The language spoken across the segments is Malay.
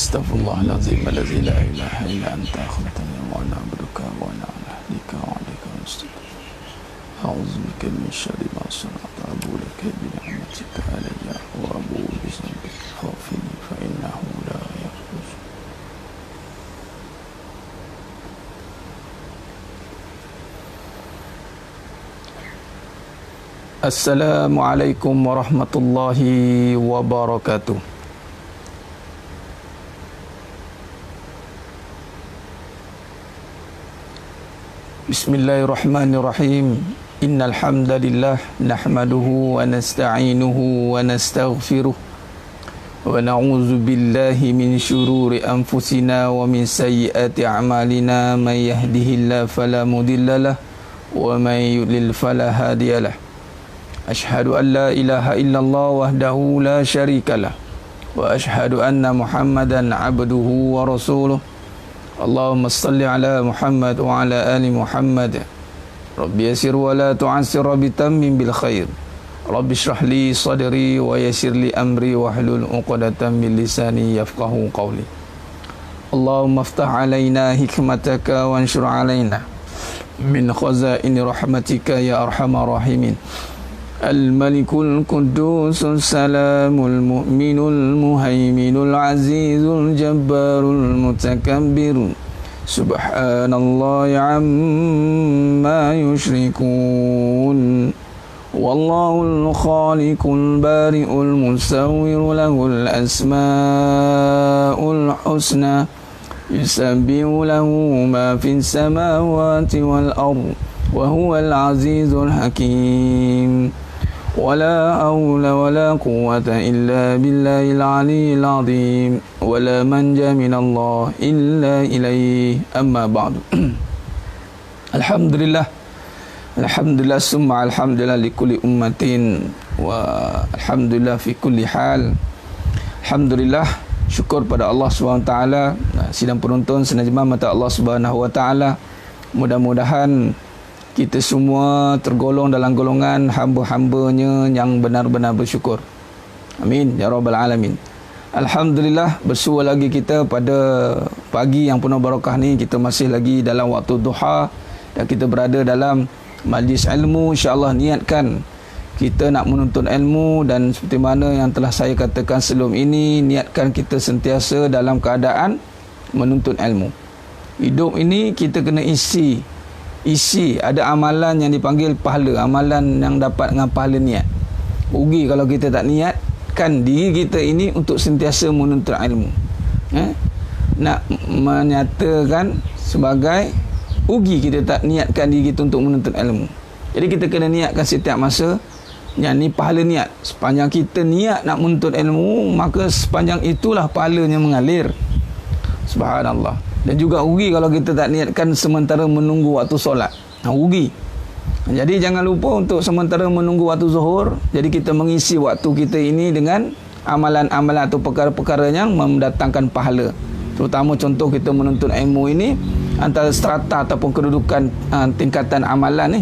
Astaghfirullahaladzim alladzi la ilaha illa anta khalaqtani wa ana abduka wa ana ala ahdika wa alayka mustaqim. A'udzu bika min syarri ma sana'tu abu laka bi ni'matika alayya wa abu bi dhanbi faghfirli fa innahu la yaghfiru. Assalamualaikum warahmatullahi wabarakatuh. Bismillahirrahmanirrahim. Innal hamdalillah nahmaduhu wa nasta'inuhu wa nastaghfiruh wa na'udzu billahi min shururi anfusina wa min sayyiati a'malina. May yahdihillahu fala mudhillalah wa may yudlil fala hadiyalah. Ashhadu an la ilaha illallah wahdahu la syarikalah wa ashhadu anna Muhammadan abduhu wa rasuluh. Allahumma salli ala Muhammad wa ala ali Muhammad. Rabbi yasir wa la tu'assir, Rabbi tammim bil khair. Rabbi shrah li sadri wa yassir li amri wa hlul 'uqdatam min lisani yafqahu qawli. Allahumma aftah alaina hikmataka wa anshur alaina min khazaini rahmatika ya arhamar rahimin. Al-Malikul Quddus Salamul Mu'minul Muhaiminul Azizul Jabbarul Mutakabbirun. Subhanallahi amma yushrikun. Wallahul khaliqul bari'ul musawwiru lahul asma'ul husna. Yusabbihu lahu ma fis samawati wal ardh wa huwal azizul hakim. ولا حول ولا قوة إلا بالله العلي العظيم ولا منجا من الله إلا إليه أما بعد. Alhamdulillah, alhamdulillah summa alhamdulillah likulli ummatin wa alhamdulillah fi kulli hal. Alhamdulillah, syukur pada Allah SWT. Sidang penonton senajma mata Allah SWT, mudah-mudahan kita semua tergolong dalam golongan hamba-hambanya yang benar-benar bersyukur. Amin ya rabbal alamin. Alhamdulillah, bersua lagi kita pada pagi yang penuh barakah ni. Kita masih lagi dalam waktu duha dan kita berada dalam majlis ilmu. InsyaAllah niatkan kita nak menuntut ilmu, dan seperti mana yang telah saya katakan sebelum ini, niatkan kita sentiasa dalam keadaan menuntut ilmu. Hidup ini kita kena isi ada amalan yang dipanggil pahala, amalan yang dapat dengan pahala niat. Rugi kalau kita tak niatkan diri kita ini untuk sentiasa menuntut ilmu. Nak menyatakan sebagai rugi kita tak niatkan diri kita untuk menuntut ilmu. Jadi kita kena niatkan setiap masa yang ni pahala niat. Sepanjang kita niat nak menuntut ilmu, maka sepanjang itulah pahalanya mengalir. Subhanallah. Dan juga rugi kalau kita tak niatkan sementara menunggu waktu solat. Rugi. Jadi jangan lupa untuk sementara menunggu waktu zuhur, jadi kita mengisi waktu kita ini dengan amalan-amalan atau perkara-perkara yang mendatangkan pahala. Terutama contoh kita menuntut ilmu ini, antara strata ataupun kedudukan tingkatan amalan ni.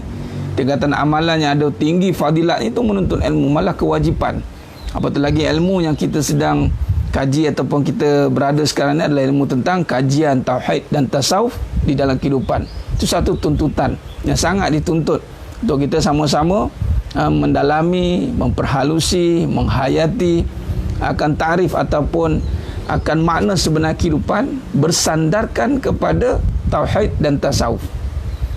Tingkatan amalan yang ada tinggi fadilat itu menuntut ilmu, malah kewajipan. Apatah lagi ilmu yang kita sedang kaji ataupun kita berada sekarang ni adalah ilmu tentang kajian tauhid dan tasawuf di dalam kehidupan. Itu satu tuntutan yang sangat dituntut untuk kita sama-sama mendalami, memperhalusi, menghayati akan tarif ataupun akan makna sebenar kehidupan bersandarkan kepada tauhid dan tasawuf.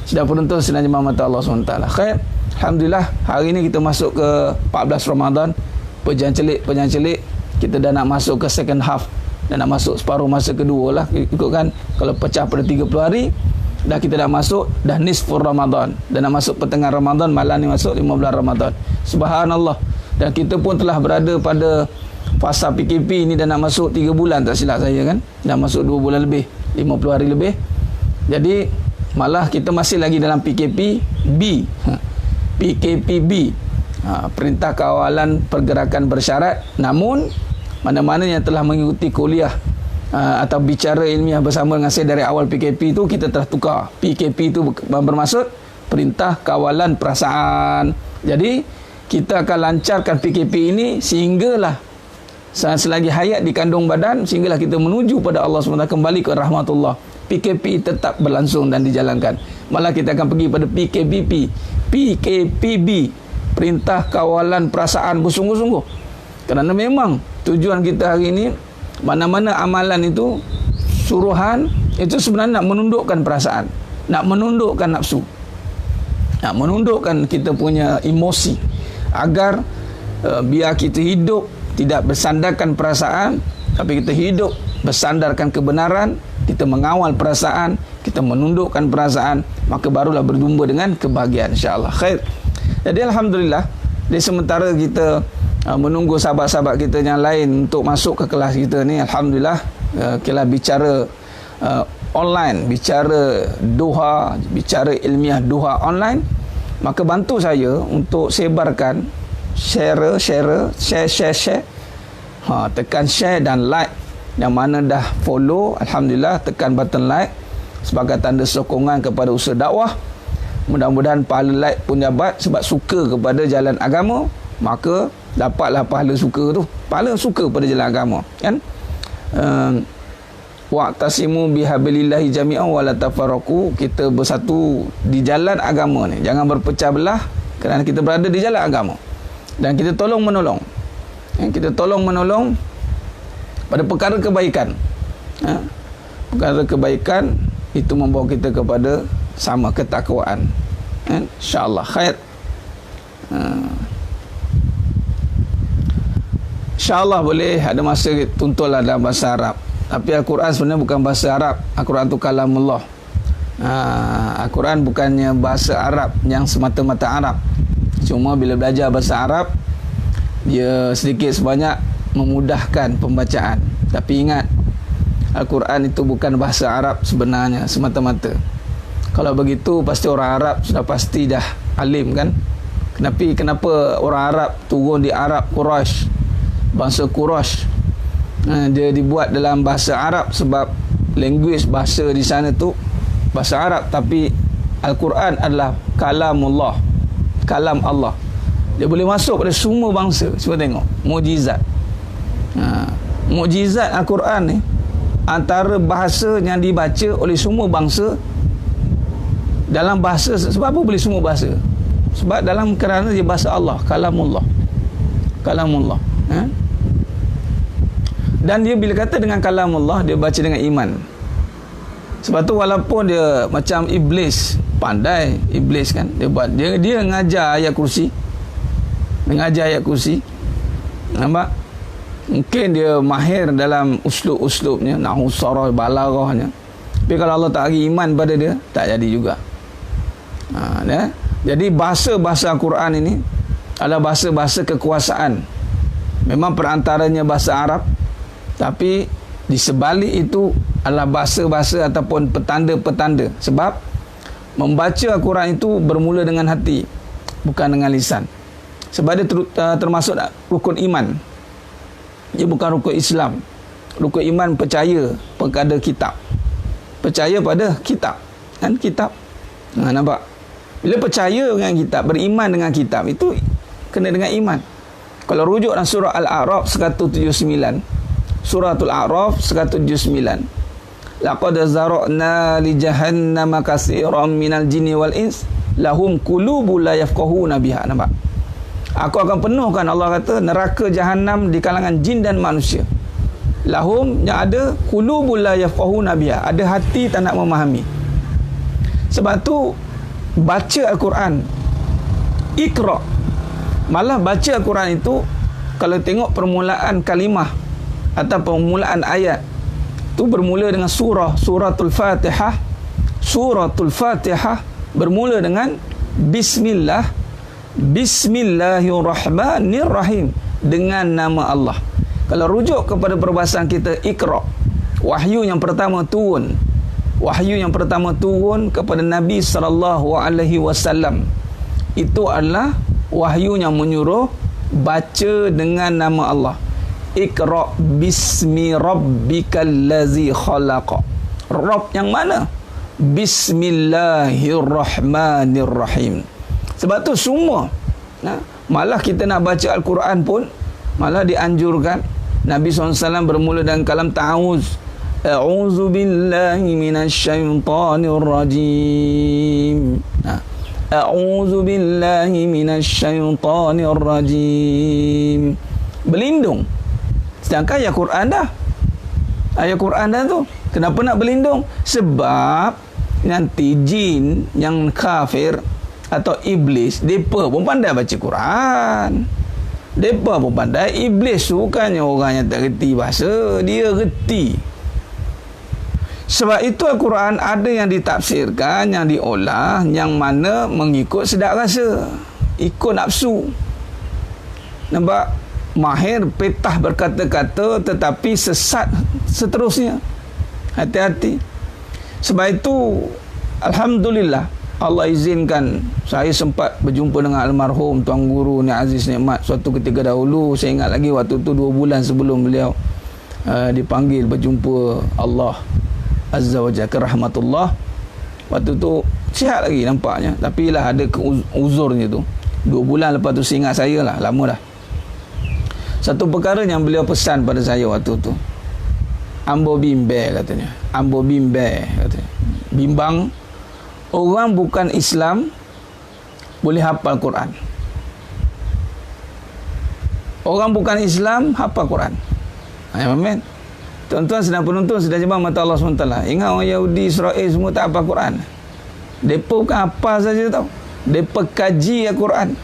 Sudah penonton senang jemaah mata Allah SWT. Khair, alhamdulillah hari ini kita masuk ke 14 Ramadan. Pejangan celik kita dah nak masuk ke second half, dah nak masuk separuh masa kedua lah ikutkan. Kalau pecah pada 30 hari, kita dah masuk dah nisfur Ramadan, dah nak masuk pertengahan Ramadan. Malam ni masuk 15 Ramadan. Subhanallah. Dan kita pun telah berada pada fasa PKP ni, dah nak masuk 3 bulan tak silap saya kan, dah masuk 2 bulan lebih, 50 hari lebih. Jadi malah kita masih lagi dalam PKP B. PKP B, Perintah Kawalan Pergerakan Bersyarat. Namun mana-mana yang telah mengikuti kuliah atau bicara ilmiah bersama dengan saya dari awal PKP itu, kita telah tukar. PKP itu bermaksud Perintah Kawalan Perasaan. Jadi kita akan lancarkan PKP ini sehinggalah selagi hayat di kandung badan, sehinggalah kita menuju pada Allah SWT, kembali ke rahmatullah. PKP tetap berlangsung dan dijalankan. Malah kita akan pergi pada PKPB, Perintah Kawalan Perasaan bersungguh-sungguh. Kerana memang tujuan kita hari ini, mana-mana amalan itu, suruhan, itu sebenarnya nak menundukkan perasaan, nak menundukkan nafsu, nak menundukkan kita punya emosi, agar biar kita hidup tidak bersandarkan perasaan, tapi kita hidup bersandarkan kebenaran. Kita mengawal perasaan, kita menundukkan perasaan, maka barulah berjumpa dengan kebahagiaan, insya-Allah. Khair. Jadi alhamdulillah, di sementara kita menunggu sahabat-sahabat kita yang lain untuk masuk ke kelas kita ni, alhamdulillah kita bicara online, bicara duha, bicara ilmiah duha online, maka bantu saya untuk sebarkan, share. Tekan share dan like. Yang mana dah follow, alhamdulillah, tekan button like sebagai tanda sokongan kepada usaha dakwah. Mudah-mudahan pahala like pun dapat, sebab suka kepada jalan agama, maka dapatlah pahala suka tu, pahala suka pada jalan agama, kan? Wa'tasimu bihablillahi jami'an wa la tafarraqu. Kita bersatu di jalan agama ni, jangan berpecah belah, kerana kita berada di jalan agama. Dan kita tolong menolong, kita tolong menolong pada perkara kebaikan. Perkara kebaikan itu membawa kita kepada sama ketakwaan. InsyaAllah khair. InsyaAllah boleh ada masa tuntulah dalam bahasa Arab. Tapi Al-Quran sebenarnya bukan bahasa Arab. Al-Quran itu kalamullah. Al-Quran bukannya bahasa Arab yang semata-mata Arab. Cuma bila belajar bahasa Arab, dia sedikit sebanyak memudahkan pembacaan. Tapi ingat, Al-Quran itu bukan bahasa Arab sebenarnya semata-mata. Kalau begitu pasti orang Arab sudah pasti dah alim, kan? Kenapa orang Arab turun di Arab Quraisy, bangsa Quraisy, dia dibuat dalam bahasa Arab? Sebab language bahasa di sana tu bahasa Arab, tapi Al-Quran adalah kalamullah, kalam Allah. Dia boleh masuk pada semua bangsa. Cuba tengok mukjizat. Mukjizat Al-Quran ni antara bahasa yang dibaca oleh semua bangsa, dalam bahasa. Sebab apa boleh semua bahasa? Sebab dalam kerana dia bahasa Allah, kalamullah, kalamullah. Dan dia bila kata dengan kalamullah, dia baca dengan iman. Sebab tu walaupun dia macam iblis, pandai iblis, kan, dia ngajar ayat kursi, mengajar ayat kursi, nampak? Mungkin dia mahir dalam uslub-uslubnya, nahu, sarah, balaghahnya. Tapi kalau Allah tak bagi iman pada dia, tak jadi juga. Jadi bahasa-bahasa Al-Quran ini adalah bahasa-bahasa kekuasaan. Memang perantaranya bahasa Arab, tapi di sebalik itu adalah bahasa-bahasa ataupun petanda-petanda. Sebab membaca Al-Quran itu bermula dengan hati, bukan dengan lisan. Sebab dia termasuk rukun iman. Dia bukan rukun Islam. Rukun iman percaya pada kitab, percaya pada kitab, kan? Kitab, nampak? Bila percaya dengan kitab, beriman dengan kitab, itu kena dengan iman. Kalau rujuk dalam surah Al-A'raf 179, Suratul A'raf 179, laqad zara'na li jahannama katsiran minal jinni wal ins lahum qulubun la yafqahuna biha. Nampak? Aku akan penuhkan, Allah kata, neraka Jahannam di kalangan jin dan manusia. Lahum, yang ada, qulubul la yafqahuna biha, ada hati tak nak memahami. Sebab tu baca Al-Quran, Iqra, malah baca Al-Quran itu, kalau tengok permulaan kalimah atau permulaan ayat tu bermula dengan suratul Fatihah. Suratul Fatihah bermula dengan Bismillahirrahmanirrahim, dengan nama Allah. Kalau rujuk kepada perbahasan kita, Iqra, wahyu yang pertama turun kepada Nabi SAW, itu adalah wahyu yang menyuruh baca dengan nama Allah. Iqra bismi rabbikal ladzi khalaqa. Rabb yang mana? Bismillahirrahmanirrahim. Sebab tu semua, malah kita nak baca Al-Quran pun malah dianjurkan Nabi SAW bermula dengan kalam ta'awuz. A'udzu billahi minasyaitonir rajim. A'udzu billahi minasyaitonir rajim. Berlindung. Sedangkan ayat Quran dah. Ayat Quran dah tu. Kenapa nak berlindung? Sebab nanti jin yang kafir atau iblis, mereka pun pandai baca Quran. Mereka pun pandai. Iblis tu bukannya orang yang tak reti bahasa, dia reti. Sebab itu Al-Quran ada yang ditafsirkan, yang diolah, yang mana mengikut sedap rasa, ikut nafsu. Nampak? Mahir petah berkata-kata tetapi sesat seterusnya. Hati-hati. Sebab itu alhamdulillah Allah izinkan saya sempat berjumpa dengan almarhum Tuan Guru Ni Aziz Nikmat suatu ketika dahulu. Saya ingat lagi waktu tu 2 bulan sebelum beliau dipanggil berjumpa Allah Azza wa Jalla ke rahmatullah. Waktu tu sihat lagi nampaknya, tapi lah ada uzurnya tu. 2 bulan lepas tu saya ingat saya lah, lama dah. Satu perkara yang beliau pesan pada saya waktu tu, ambo bimbe katanya. Ambo bimbe katanya. Bimbang orang bukan Islam boleh hafal Quran. Orang bukan Islam hafal Quran. Amin. Tuan-tuan sedang penonton sedang jemaah mata Allah SWT. Ingat orang Yahudi, Israel semua tak hafal Quran. Mereka bukan hafal saja tau. Mereka kaji Al-Quran.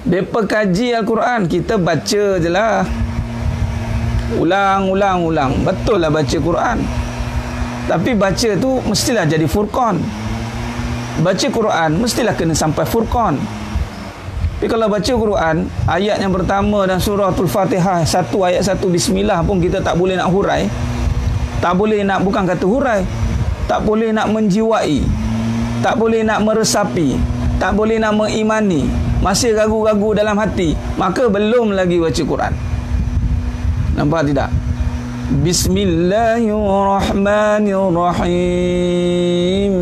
Mereka kaji Al-Quran. Kita baca je lah. Ulang. Betul lah baca Quran. Tapi baca tu mestilah jadi furqan. Baca Quran mestilah kena sampai furqan. Tapi kalau baca Quran, ayat yang pertama dan suratul Fatihah, 1 ayat 1 bismillah pun kita tak boleh nak hurai. Tak boleh nak, bukan kata hurai, tak boleh nak menjiwai, tak boleh nak meresapi, tak boleh nak mengimani, masih ragu-ragu dalam hati, maka belum lagi baca Quran. Nampak tidak? Bismillahirrahmanirrahim.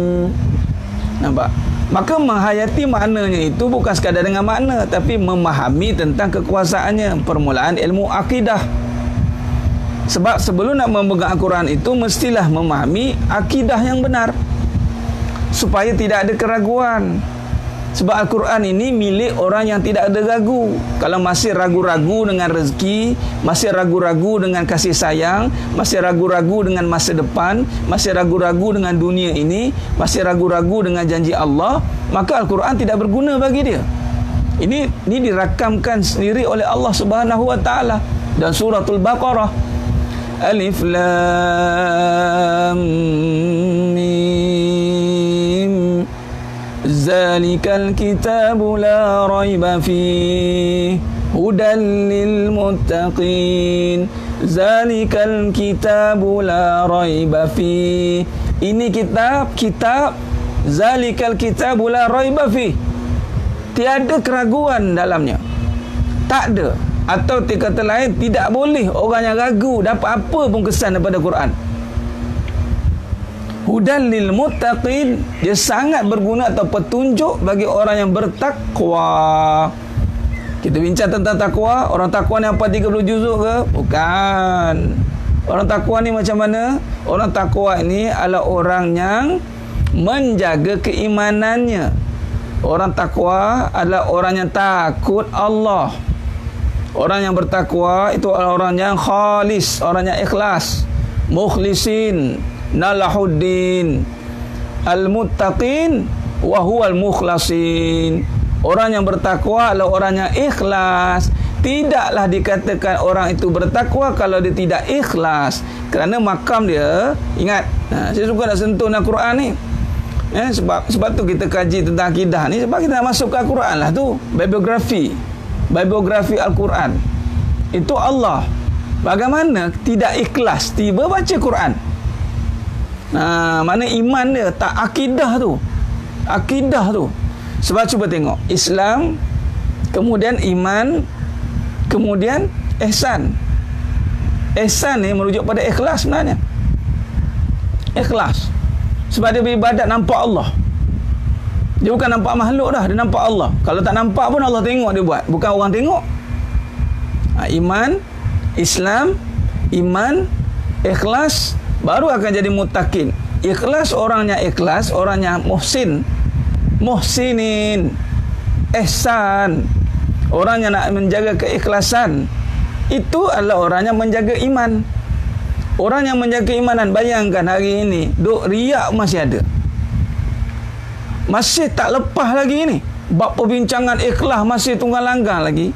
Nampak? Maka menghayati maknanya itu bukan sekadar dengan makna, tapi memahami tentang kekuasaannya, permulaan ilmu akidah. Sebab sebelum nak memegang Al-Quran itu mestilah memahami akidah yang benar, supaya tidak ada keraguan. Sebab Al-Quran ini milik orang yang tidak ada ragu. Kalau masih ragu-ragu dengan rezeki, masih ragu-ragu dengan kasih sayang, masih ragu-ragu dengan masa depan, masih ragu-ragu dengan dunia ini, masih ragu-ragu dengan janji Allah, maka Al-Quran tidak berguna bagi dia. Ini dirakamkan sendiri oleh Allah Subhanahu Wa Taala dan suratul Baqarah. Alif Lam Mim. Zalikal kitabu la raiba fihi hudan lil muttaqin. Zalikal kitabu la raiba fihi. Ini kitab zalikal kitabu la raiba fihi. Tiada keraguan dalamnya. Tak ada. Atau kata lain, tidak boleh orang yang ragu dapat apa pun kesan daripada Quran. Hudan lil muttaqin, dia sangat berguna atau petunjuk bagi orang yang bertakwa. Kita bincang tentang takwa. Orang takwa ni apa 30 juzuk ke? Bukan. Orang takwa ni macam mana? Orang takwa ini adalah orang yang menjaga keimanannya. Orang takwa adalah orang yang takut Allah. Orang yang bertakwa itu adalah orang yang khalis, orang yang ikhlas, mukhlisin, nalahuddin, al-muttaqin wa huwal mukhlasin. Orang yang bertakwa adalah orang yang ikhlas. Tidaklah dikatakan orang itu bertakwa kalau dia tidak ikhlas, kerana makam dia, ingat, saya suka nak sentuh Al-Quran ni. Sebab tu kita kaji tentang akidah ni, sebab kita nak masuk ke Al-Quran lah tu. Biografi Al-Quran itu Allah bagaimana tidak ikhlas tiba baca Quran. Mana iman dia tak akidah tu. Sebab cuba tengok, Islam, kemudian iman, kemudian ihsan. Ihsan ni merujuk pada ikhlas sebenarnya. Ikhlas. Sebab dia beribadat nampak Allah. Dia bukan nampak makhluk dah, dia nampak Allah. Kalau tak nampak pun Allah tengok dia buat, bukan orang tengok. Iman, Islam, iman, ikhlas, baru akan jadi muttaqin. Ikhlas, orangnya muhsin, muhsinin, ihsan, orang yang nak menjaga keikhlasan, itu adalah orang yang menjaga iman. Orang yang menjaga keimanan, bayangkan hari ini duk riak masih ada, masih tak lepas lagi ini. Bab perbincangan ikhlas masih tunggang langgang lagi.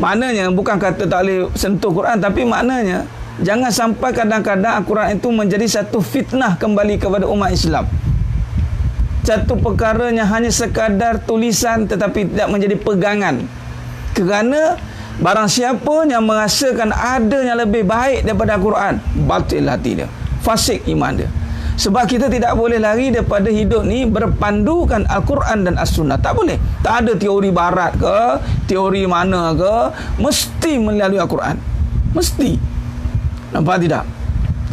Maknanya bukan kata tak boleh sentuh Quran, tapi maknanya jangan sampai kadang-kadang Al-Quran itu menjadi satu fitnah kembali kepada umat Islam. Satu perkara yang hanya sekadar tulisan tetapi tidak menjadi pegangan. Kerana barang siapa yang merasakan ada yang lebih baik daripada Al-Quran, batil hati dia, fasik iman dia. Sebab kita tidak boleh lari daripada hidup ni berpandukan Al-Quran dan As-Sunnah. Tak boleh. Tak ada teori barat ke, teori mana ke, mesti melalui Al-Quran. Mesti. Nampak tidak?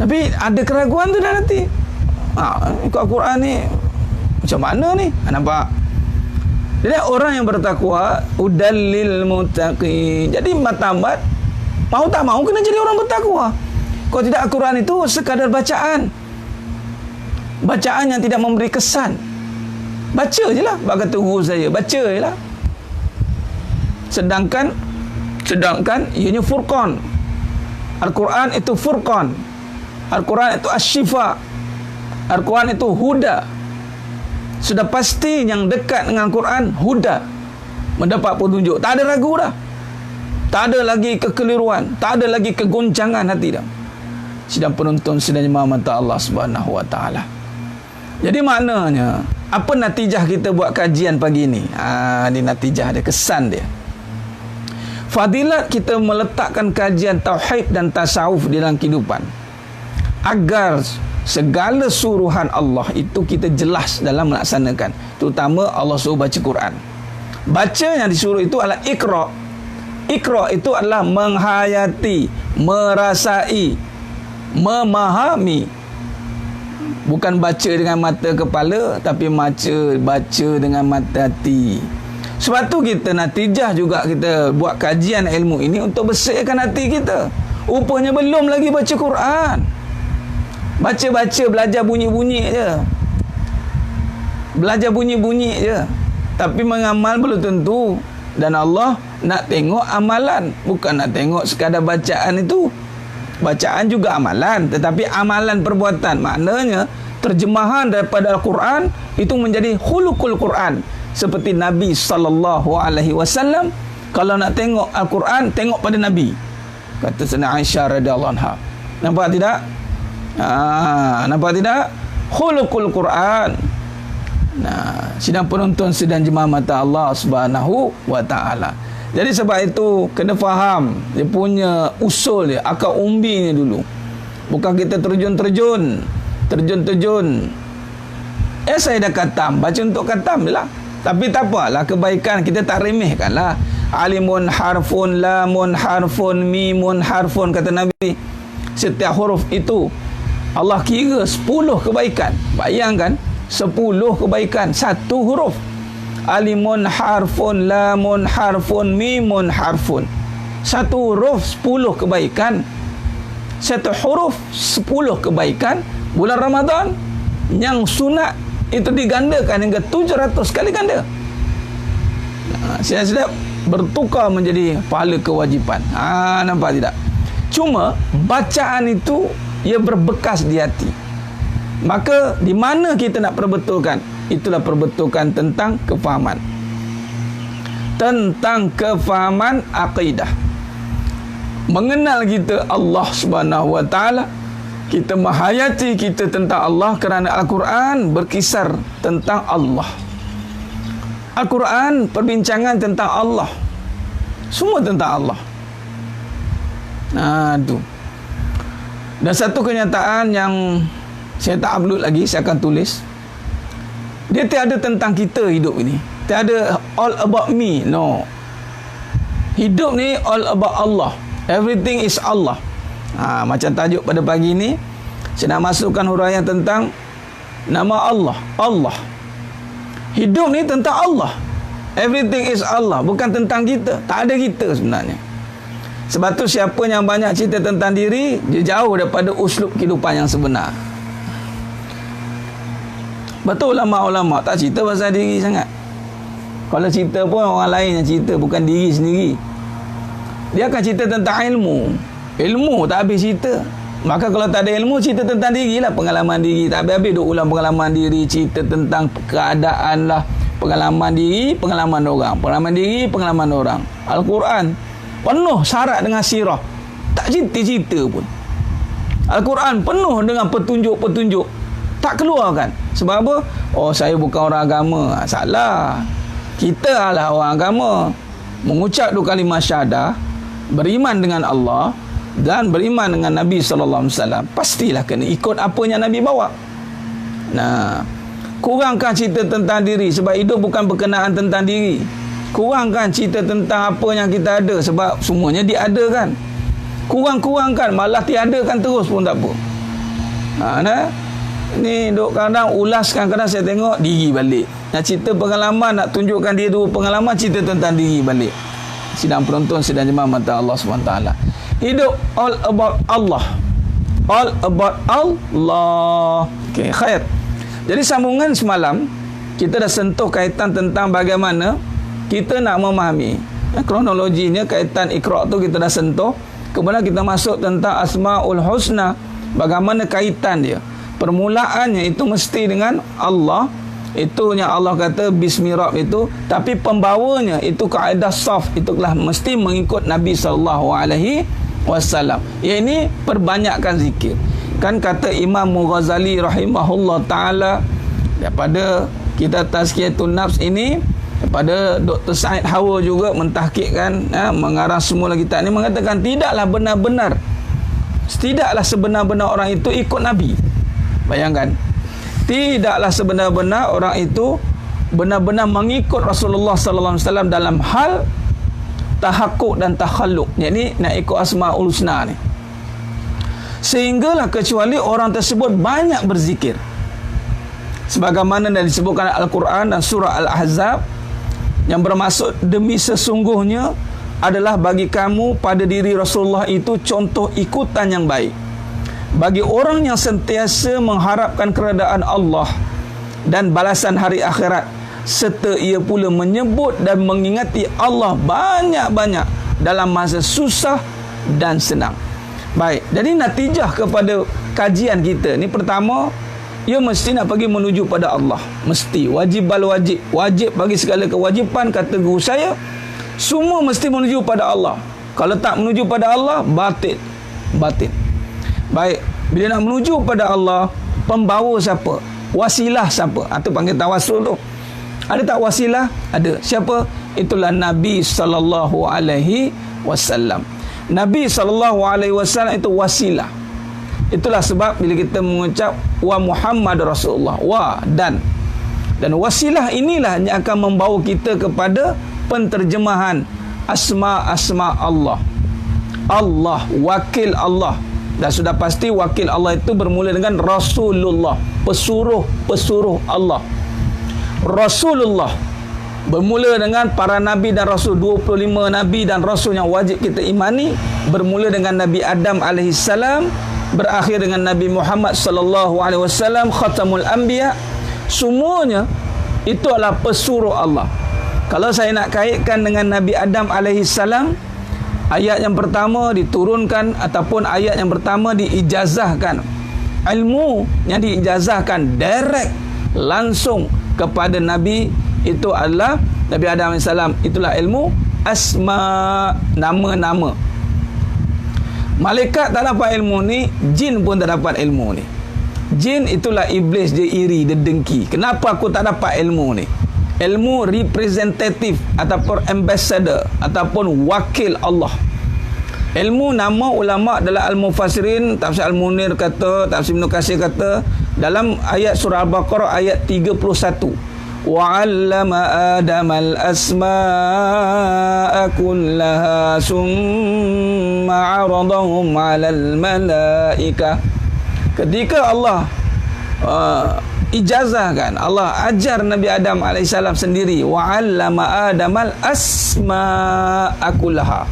Tapi ada keraguan tu dalam hati. Ikut Al-Quran ni macam mana ni? Nampak? Jadi orang yang bertakwa, udallil muttaqin. Jadi matamat, mau tak mau kena jadi orang bertakwa. Kalau tidak, Al-Quran itu sekadar bacaan. Bacaan yang tidak memberi kesan. Baca je lah, bak kata guru saya, baca je lah. Sedangkan ianya furqan. Al-Quran itu furqan. Al-Quran itu asy-syifa. Al-Quran itu huda. Sudah pasti yang dekat dengan Al-Quran huda, mendapat petunjuk. Tak ada ragu dah. Tak ada lagi kekeliruan, tak ada lagi kegoncangan hati dah. Sidang penonton, sidang jemaah mata Allah Subhanahu wa taala. Jadi maknanya, apa natijah kita buat kajian pagi ini? Ini natijah dia, kesan dia. Fadilat kita meletakkan kajian tauhid dan tasawuf di dalam kehidupan, agar segala suruhan Allah itu kita jelas dalam melaksanakan. Terutama Allah suruh baca Quran. Baca yang disuruh itu adalah Iqra. Iqra itu adalah menghayati, merasai, memahami. Bukan baca dengan mata kepala, tapi baca dengan mata hati. Sebab tu kita natijah juga kita buat kajian ilmu ini untuk bersihkan hati kita. Rupanya belum lagi baca Quran. Baca-baca, belajar bunyi-bunyi je. Belajar bunyi-bunyi je. Tapi mengamal belum tentu. Dan Allah nak tengok amalan, bukan nak tengok sekadar bacaan itu. Bacaan juga amalan, tetapi amalan perbuatan. Maknanya terjemahan daripada Al-Quran itu menjadi khuluqul Quran. Seperti Nabi SAW, kalau nak tengok Al-Quran, tengok pada Nabi. Kata Sayyidina Aisyah radhiyallahu anha. Nampak tidak? Nampak tidak? Khuluqul Quran. Sidang penonton, sidang jemaah mata Allah Subhanahu wa taala. Jadi sebab itu kena faham dia punya usul dia, akar umbinya dulu. Bukan kita terjun-terjun. Saya dah khatam, baca untuk khatam je lah. Tapi tak apalah, kebaikan kita tak remehkan lah. Alimun harfun, lamun harfun, mimun harfun, kata Nabi. Setiap huruf itu Allah kira 10 kebaikan. Bayangkan, 10 kebaikan, satu huruf. Alimun harfun, lamun harfun, mimun harfun. Satu huruf 10 kebaikan. Satu huruf 10 kebaikan. Bulan Ramadan yang sunat itu digandakan hingga 700 kali ganda. Sedap bertukar menjadi pahala kewajipan. Nampak tidak? Cuma bacaan itu ia berbekas di hati. Maka di mana kita nak perbetulkan? Itulah perbetulkan tentang kefahaman. Tentang kefahaman akidah. Mengenal kita Allah Subhanahu wa taala. Kita menghayati kita tentang Allah kerana Al-Quran berkisar tentang Allah. Al-Quran perbincangan tentang Allah. Semua tentang Allah. Itu. Dan satu kenyataan yang saya tak upload lagi, saya akan tulis. Dia tiada tentang kita hidup ini. Tiada all about me. No. Hidup ni all about Allah. Everything is Allah. Macam tajuk pada pagi ni, saya nak masukkan huraian tentang nama Allah. Allah. Hidup ni tentang Allah. Everything is Allah. Bukan tentang kita. Tak ada kita sebenarnya. Sebab tu siapa yang banyak cerita tentang diri, dia jauh daripada uslub kehidupan yang sebenar. Betul ulama-ulama tak cerita pasal diri sangat. Kalau cerita pun orang lain yang cerita, bukan diri sendiri. Dia akan cerita tentang ilmu. Ilmu tak habis cerita. Maka kalau tak ada ilmu, cerita tentang diri lah, pengalaman diri. Tak habis-habis duk ulang pengalaman diri, cerita tentang keadaan lah, pengalaman diri, pengalaman orang. Pengalaman diri, pengalaman orang. Al-Quran penuh syarat dengan sirah. Tak cerita-cerita pun. Al-Quran penuh dengan petunjuk-petunjuk. Tak keluarkan. Sebab apa? Oh, saya bukan orang agama. Salah. Kita adalah orang agama. Mengucap dua kalimah syahadah, beriman dengan Allah dan beriman dengan Nabi SAW, pastilah kena ikut apa yang Nabi bawa. Nah, kurangkan cerita tentang diri, sebab hidup bukan berkenaan tentang diri. Kurangkan cerita tentang apa yang kita ada, sebab semuanya diadakan. Kurang-kurangkan, malah tiadakan terus pun tak apa. Ni duk kadang ulaskan, kadang saya tengok diri balik. Nak cerita pengalaman, nak tunjukkan dia dua pengalaman, cerita tentang diri balik. Sidang penonton, sidang jemaah mata Allah SWT. Hidup all about Allah. All about Allah. Okey, khair. Jadi sambungan semalam, kita dah sentuh kaitan tentang bagaimana kita nak memahami kronologinya, kaitan Iqra' tu kita dah sentuh. Kemudian kita masuk tentang Asmaul Husna, bagaimana kaitan dia. Permulaannya itu mesti dengan Allah. Itu yang Allah kata Bismi Rabb itu. Tapi pembawanya itu kaedah saf, itu telah mesti mengikut Nabi SAW. Yang ini perbanyakkan zikir. Kan kata Imam Ghazali rahimahullah ta'ala, daripada kita Tazkiyatun Nafs ini, daripada Dr. Said Hawa juga mentahqiqkan, mengarang semula kitab ini, mengatakan tidaklah sebenar-benar orang itu ikut Nabi. Bayangkan, tidaklah sebenar-benar orang itu benar-benar mengikut Rasulullah sallallahu alaihi wasallam dalam hal tahakkuk dan takhalluk. Jadi nak ikut Asmaul Husna ni. Sehinggalah kecuali orang tersebut banyak berzikir. Sebagaimana yang disebutkan Al-Quran dan surah Al-Ahzab, yang bermaksud demi sesungguhnya adalah bagi kamu pada diri Rasulullah itu contoh ikutan yang baik. Bagi orang yang sentiasa mengharapkan keredaan Allah dan balasan hari akhirat, serta ia pula menyebut dan mengingati Allah banyak-banyak dalam masa susah dan senang. Baik, jadi natijah kepada kajian kita ni, pertama, ia mesti nak pergi menuju pada Allah. Mesti, wajib bagi segala kewajipan, kata guru saya, semua mesti menuju pada Allah. Kalau tak menuju pada Allah, batil. Baik, bila nak menuju pada Allah, pembawa siapa? Wasilah siapa? Itu panggil tawasul tu. Ada tak wasilah? Ada. Siapa? Itulah Nabi SAW. Nabi SAW itu wasilah. Itulah sebab bila kita mengucap wa Muhammad Rasulullah, dan wasilah inilah yang akan membawa kita kepada penterjemahan asma-asma Allah. Allah, wakil Allah. Dan sudah pasti wakil Allah itu bermula dengan Rasulullah, pesuruh Allah. Rasulullah bermula dengan para nabi dan rasul, 25 nabi dan rasul yang wajib kita imani, bermula dengan Nabi Adam alaihissalam, berakhir dengan Nabi Muhammad sallallahu alaihi wasallam, khatamul anbiya. Semuanya itu adalah pesuruh Allah. Kalau saya nak kaitkan dengan Nabi Adam alaihissalam, ayat yang pertama diturunkan ataupun ayat yang pertama diijazahkan. Ilmu yang diijazahkan direct langsung kepada Nabi itu adalah Nabi Adam AS. Itulah ilmu asma, nama-nama. Malaikat tak dapat ilmu ni, jin pun tak dapat ilmu ni. Jin itulah iblis, dia iri, dia dengki. Kenapa aku tak dapat ilmu ni? Ilmu representatif ataupun ambassador ataupun wakil Allah. Ilmu, nama ulama dalam Al-Mufassirin, Tafsir Al-Munir kata, Tafsir Ibn Katsir kata, dalam ayat surah Al-Baqarah ayat 31, wa'allama Adamal asma'a kullaha summa 'aradahum 'alal malaikah. Ketika Allah ijazahkan, Allah ajar Nabi Adam AS sendiri, wa'allama Adamal asma'a kullaha.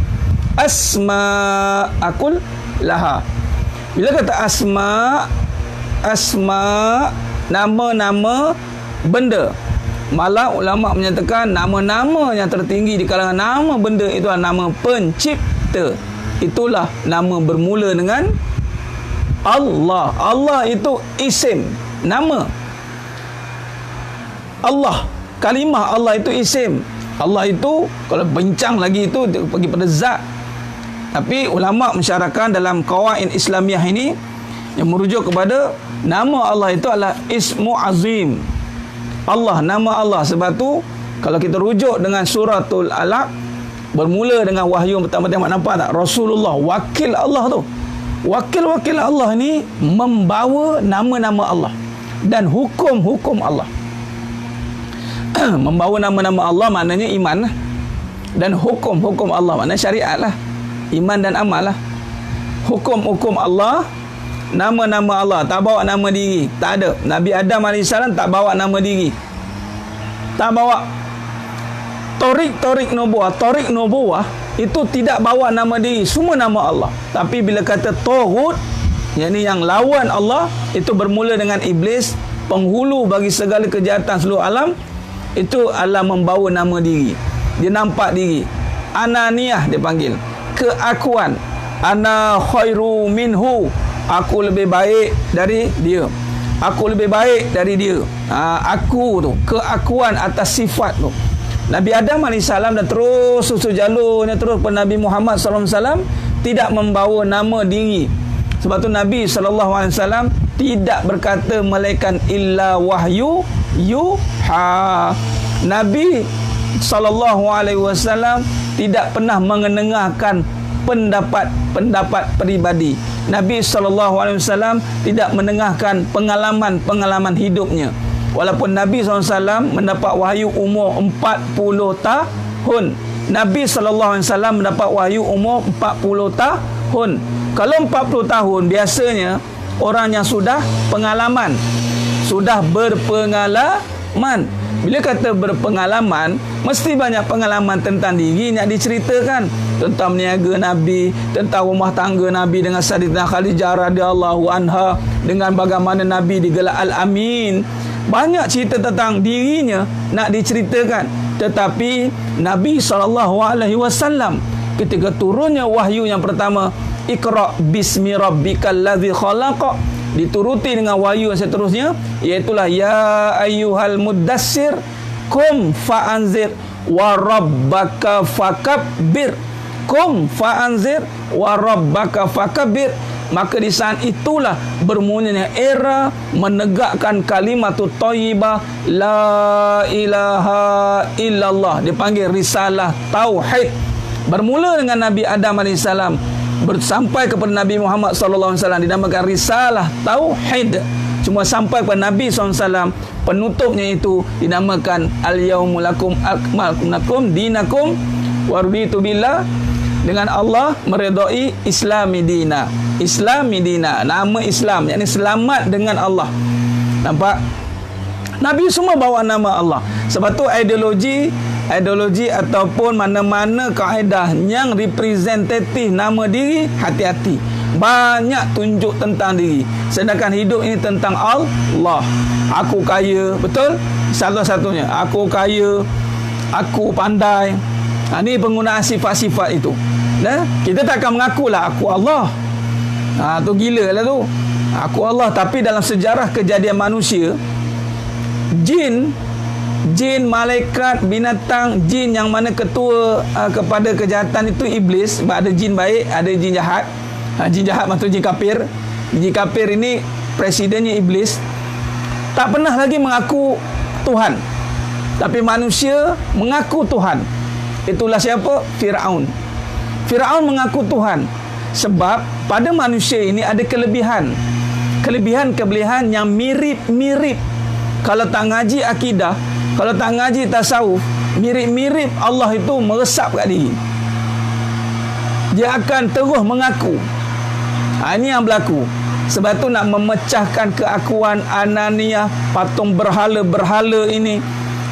asma'akul laha. Bila kata asma nama-nama benda, malah ulama menyatakan nama-nama yang tertinggi di kalangan nama benda itu adalah nama pencipta. Itulah nama bermula dengan Allah. Allah itu isim, nama. Allah, kalimah Allah itu isim. Allah itu kalau bincang lagi itu pergi pada zat. Tapi ulama mensyarahkan dalam qawaid Islamiyah ini yang merujuk kepada nama Allah itu adalah ismu azim. Allah, nama Allah. Sebab tu kalau kita rujuk dengan suratul Alaq, bermula dengan wahyu yang pertama, tengok nampak tak? Rasulullah, wakil Allah tu. Wakil-wakil Allah ni membawa nama-nama Allah dan hukum-hukum Allah. Membawa nama-nama Allah maknanya iman lah. Dan hukum-hukum Allah maknanya syariat lah. Iman dan amal lah. Hukum-hukum Allah, nama-nama Allah. Tak bawa nama diri, tak ada. Nabi Adam AS tak bawa nama diri, tak bawa. Torik nubuwah itu tidak bawa nama diri, semua nama Allah. Tapi bila kata Taghut, yakni yang lawan Allah, itu bermula dengan iblis, penghulu bagi segala kejahatan seluruh alam. Itu adalah membawa nama diri. Dia nampak diri. Ananiyah dia panggil, keakuan. Ana khairu minhu, aku lebih baik dari dia. Aku lebih baik dari dia. Aku tu, keakuan atas sifat tu. Nabi Adam AS dan terus susu jalurnya terus ke Nabi Muhammad SAW tidak membawa nama diri. Sebab tu Nabi SAW tidak berkata melainkan illa wahyu yuha. Nabi SAW tidak pernah mengenengahkan pendapat peribadi. Nabi SAW tidak menengahkan pengalaman hidupnya. Walaupun Nabi SAW mendapat wahyu umur 40 tahun. Nabi SAW mendapat wahyu umur 40 tahun. Kalau 40 tahun, biasanya orang yang sudah pengalaman, sudah berpengalaman. Bila kata berpengalaman, mesti banyak pengalaman tentang diri nak diceritakan. Tentang meniaga Nabi, tentang rumah tangga Nabi dengan Sayyidatina Khadijah radhiyallahu anha, dengan bagaimana Nabi digelar Al-Amin. Banyak cerita tentang dirinya nak diceritakan. Tetapi Nabi SAW ketika turunnya wahyu yang pertama, Iqra bismi rabbikal ladzi khalaq, dituruti dengan wahyu yang seterusnya, iaitulah ya ayyuhal muddassir kum fa'anzir wa rabbaka fakabbir. Kum fa'anzir wa rabbaka fakabbir. Maka di saat itulah bermulanya era menegakkan kalimatut thayyibah la ilaha illallah. Dipanggil risalah tauhid. Bermula dengan Nabi Adam AS sampai kepada Nabi Muhammad SAW dinamakan risalah tauhid. Cuma sampai kepada Nabi SAW, penutupnya itu dinamakan al-yaumul lakum akmaltu lakum dinakum wa raditu billah, dengan Allah meredai Islami dina. Islami dina, nama Islam, yakni selamat dengan Allah. Nampak? Nabi semua bawa nama Allah. Sebab tu ideologi ataupun mana-mana kaedah yang representatif nama diri, hati-hati. Banyak tunjuk tentang diri. Sedangkan hidup ini tentang Allah. Aku kaya, betul? Salah-satunya, aku kaya, aku pandai. Ini penggunaan sifat-sifat itu. Kita tak akan mengakulah aku Allah. Tu gila lah tu. Aku Allah. Tapi dalam sejarah kejadian manusia, jin, malaikat, binatang, jin yang mana ketua kepada kejahatan itu iblis. Sebab ada jin baik, ada jin jahat. Jin jahat maksudnya jin kafir. Jin kafir ini presidennya iblis. Tak pernah lagi mengaku Tuhan. Tapi manusia mengaku Tuhan. Itulah siapa? Fir'aun. Fir'aun mengaku Tuhan. Sebab pada manusia ini ada kelebihan yang mirip-mirip. Kalau tak ngaji akidah, kalau tak ngaji tasawuf, mirip-mirip Allah itu meresap kat diri. Dia akan terus mengaku. Ini yang berlaku. Sebab tu nak memecahkan keakuan ananiyah, patung berhala-berhala ini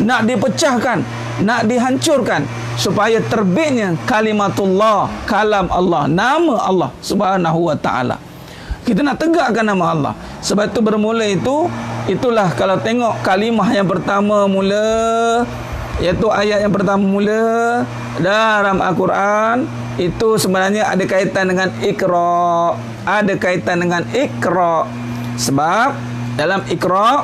nak dipecahkan. nak dihancurkan supaya terbitnya kalimatullah, kalam Allah, nama Allah Subhanahu wa taala. Kita nak tegakkan nama Allah. Sebab itu bermula itulah kalau tengok kalimah yang pertama mula, iaitu ayat yang pertama mula dalam Al-Quran, itu sebenarnya ada kaitan dengan Iqra. Ada kaitan dengan Iqra. Sebab dalam Iqra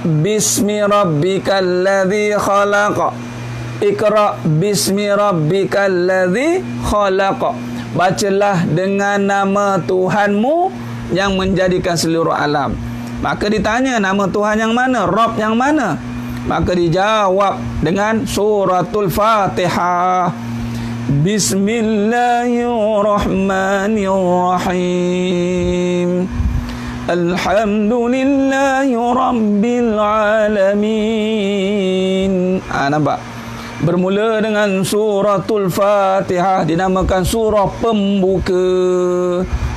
bismi rabbikal ladzi khalaq. Iqra bismi rabbikal ladzi khalaq. Bacalah dengan nama Tuhanmu yang menjadikan seluruh alam. Maka ditanya, nama Tuhan yang mana? Rabb yang mana? Maka dijawab dengan suratul Fatihah. Bismillahirrahmanirrahim. Alhamdulillahi Rabbil Alamin. Nampak? Bermula dengan suratul Fatihah, dinamakan surah pembuka,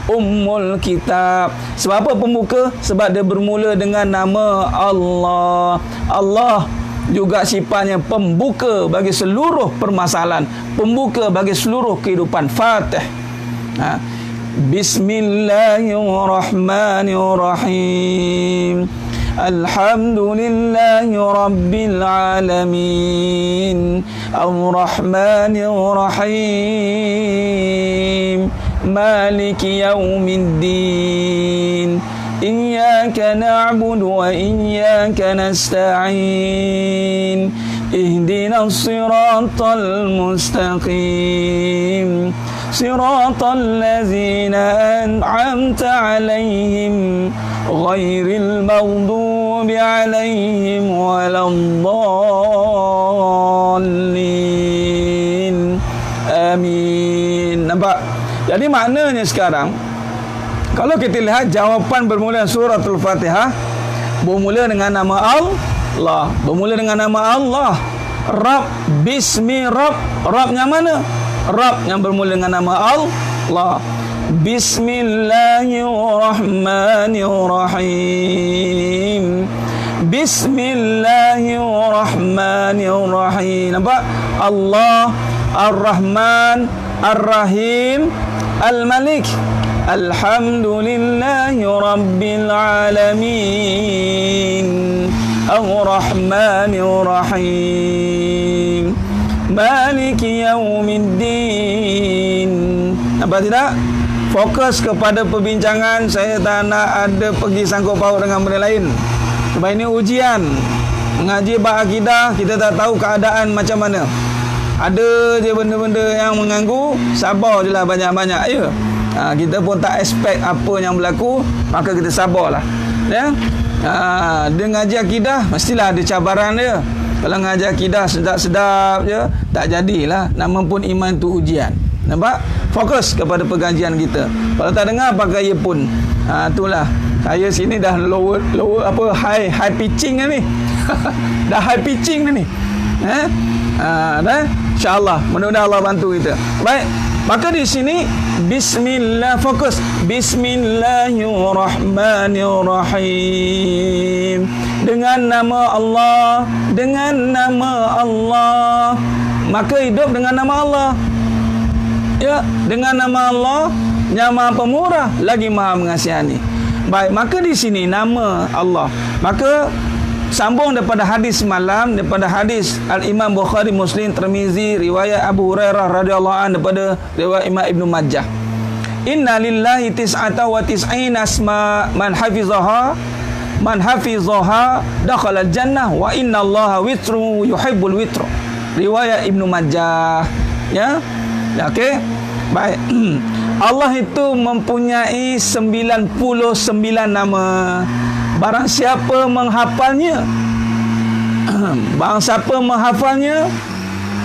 Ummul Kitab. Sebab apa pembuka? Sebab dia bermula dengan nama Allah. Allah juga sifatnya pembuka bagi seluruh permasalahan, pembuka bagi seluruh kehidupan. Fatih. Bismillahirrahmanirrahim. Alhamdulillahi Rabbil Alamin. Ar-Rahmanir-Rahim. Maliki Yaumiddin. Iyyaka na'budu wa iyyaka nasta'in. Ihdinas siratal mustaqim. Siratal ladzina an'amta 'alaihim ghairil maghdubi 'alaihim waladdallin. Amin. Nampak? Jadi maknanya sekarang, kalau kita lihat jawapan bermula suratul Fatihah, bermula dengan nama Allah. Bermula dengan nama Allah. Rabb, bismi Rabb. Rabbnya mana? Rabb yang bermula dengan nama Allah. Bismillahirrahmanirrahim. Bismillahirrahmanirrahim. Nampak? Allah, Ar-Rahman, Ar-Rahim, Al-Malik. Alhamdulillahi Rabbil Alamin. Ar-Rahmanir-Rahim. Maliki Yaumiddin. Nampak tidak? Fokus kepada perbincangan. Saya tak nak ada pergi sangkut paut dengan benda lain. Sebab ini ujian. Mengaji bab akidah, kita tak tahu keadaan macam mana. Ada je benda-benda yang mengganggu, sabar je lah banyak-banyak. Ya. Kita pun tak expect apa yang berlaku, maka kita sabarlah. Ya. Dia ngaji akidah, mestilah ada cabaran dia. Kalau ngaji akidah sedap-sedap je, tak jadilah. Nama pun iman tu ujian. Nampak? Fokus kepada pengajian kita. Kalau tak dengar, pakai earphone. Itulah. Saya sini dah lower high pitching ni. Dah high pitching ni. Dah. InsyaAllah. Mudah-mudahan Allah bantu kita. Baik. Maka di sini bismillah, fokus. Bismillahirrahmanirrahim. Dengan nama Allah, dengan nama Allah. Maka hidup dengan nama Allah. Ya, dengan nama Allah yang Maha Pemurah lagi Maha Mengasihani. Baik, maka di sini nama Allah. Maka sambung daripada hadis semalam, daripada hadis Al-Imam Bukhari, Muslim, Tirmizi, riwayat Abu Hurairah radhiyallahu anhu, daripada riwayat Imam Ibnu Majah. Inna lillahi tis'ata wa tis'ina asma man hafizaha dakhala al-jannah wa inna Allaha witru yuhibbul witr. Riwayat Ibnu Majah. Ya. Okey. Baik. Allah itu mempunyai 99 nama. Barang siapa menghafalnya,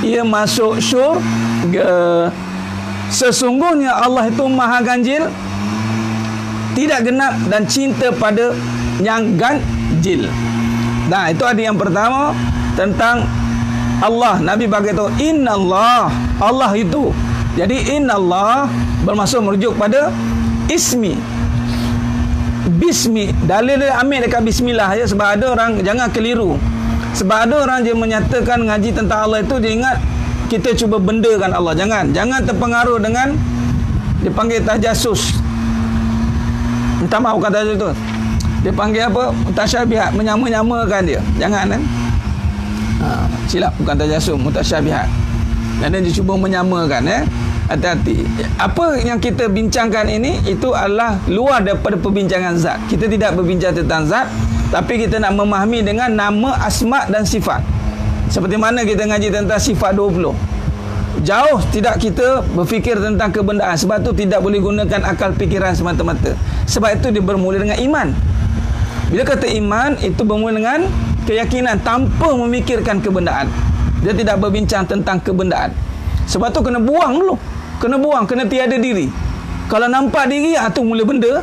ia masuk syurga. Sesungguhnya Allah itu maha ganjil, tidak genap dan cinta pada yang ganjil. Nah, itu ada yang pertama tentang Allah. Nabi beritahu innallah, Allah itu. Jadi innallah bermaksud merujuk pada ismi. Bismi, dalil dia ambil dekat bismillah ya, sebab ada orang jangan keliru. Sebab ada orang je menyatakan ngaji tentang Allah itu dia ingat kita cuba bendakan Allah. Jangan terpengaruh dengan dipanggil tajasus. Minta maaf bukan tajasus tu. Dia panggil apa? Mutasyabihat, menyama-nyamakan dia. Jangan kan? Silap, bukan tajasus, mutasyabihat. Dan dia cuba menyamakan hati-hati. Apa yang kita bincangkan ini itu adalah luar daripada perbincangan zat. Kita tidak berbincang tentang zat, tapi kita nak memahami dengan nama, asma dan sifat. Seperti mana kita ngaji tentang sifat 20. Jauh tidak kita berfikir tentang kebendaan. Sebab tu tidak boleh gunakan akal fikiran semata-mata. Sebab itu dia bermula dengan iman. Bila kata iman, itu bermula dengan keyakinan tanpa memikirkan kebendaan. Dia tidak berbincang tentang kebendaan. Sebab tu kena buang dulu. Kena tiada diri. Kalau nampak diri, tu mula benda.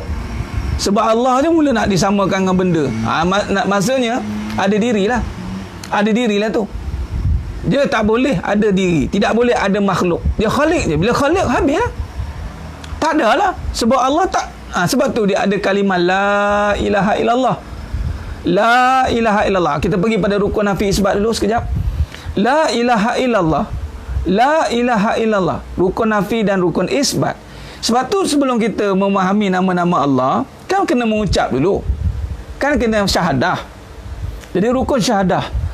Sebab Allah je mula nak disamakan dengan benda. Maksudnya ada dirilah. Ada dirilah tu. Dia tak boleh ada diri, tidak boleh ada makhluk. Dia khalik je. Bila khalik habislah. Tak ada lah. Sebab Allah tak. Sebab tu dia ada kalimah la ilaha illallah. La ilaha illallah. Kita pergi pada rukun nafi isbat dulu sekejap. La ilaha illallah. La ilaha illallah. Rukun nafi dan rukun isbat. Sebab tu sebelum kita memahami nama-nama Allah, kan kena mengucap dulu. Kan kena syahadah. Jadi rukun syahadah.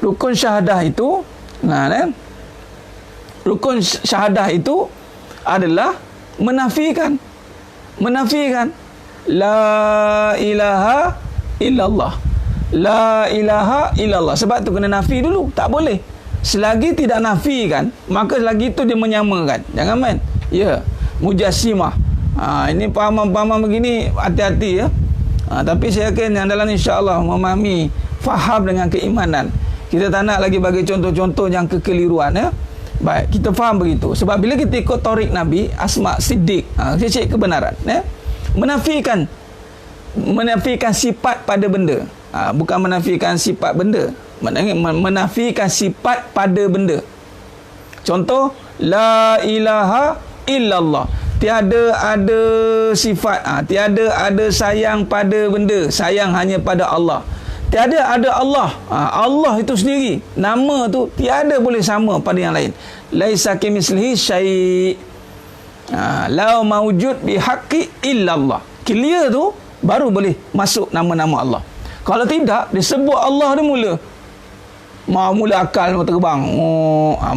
Rukun syahadah itu, rukun syahadah itu adalah menafikan la ilaha illallah. La ilaha illallah. Sebab tu kena nafi dulu. Tak boleh. Selagi tidak nafikan, maka selagi itu dia menyamakan. Jangan main. Ya, mujassimah. Ini pahaman-pahaman begini hati-hati ya. Tapi saya yakin yang dalam insya-Allah memahami, faham dengan keimanan. Kita tak nak lagi bagi contoh-contoh yang kekeliruan ya. Baik, kita faham begitu. Sebab bila kita ikut tarik Nabi, asma siddiq, cek kebenaran ya. Menafikan sifat pada benda. Bukan menafikan sifat benda. Menafikan sifat pada benda. Contoh, la ilaha illallah. Tiada ada sifat, tiada ada sayang pada benda. Sayang hanya pada Allah. Tiada ada Allah. Allah itu sendiri. Nama tu tiada boleh sama pada yang lain. Laisa kamitslihi syai'. La mawjud bihaqqi illallah. Clear tu baru boleh masuk nama-nama Allah. Kalau tidak, disebut Allah dia mula akal terbang.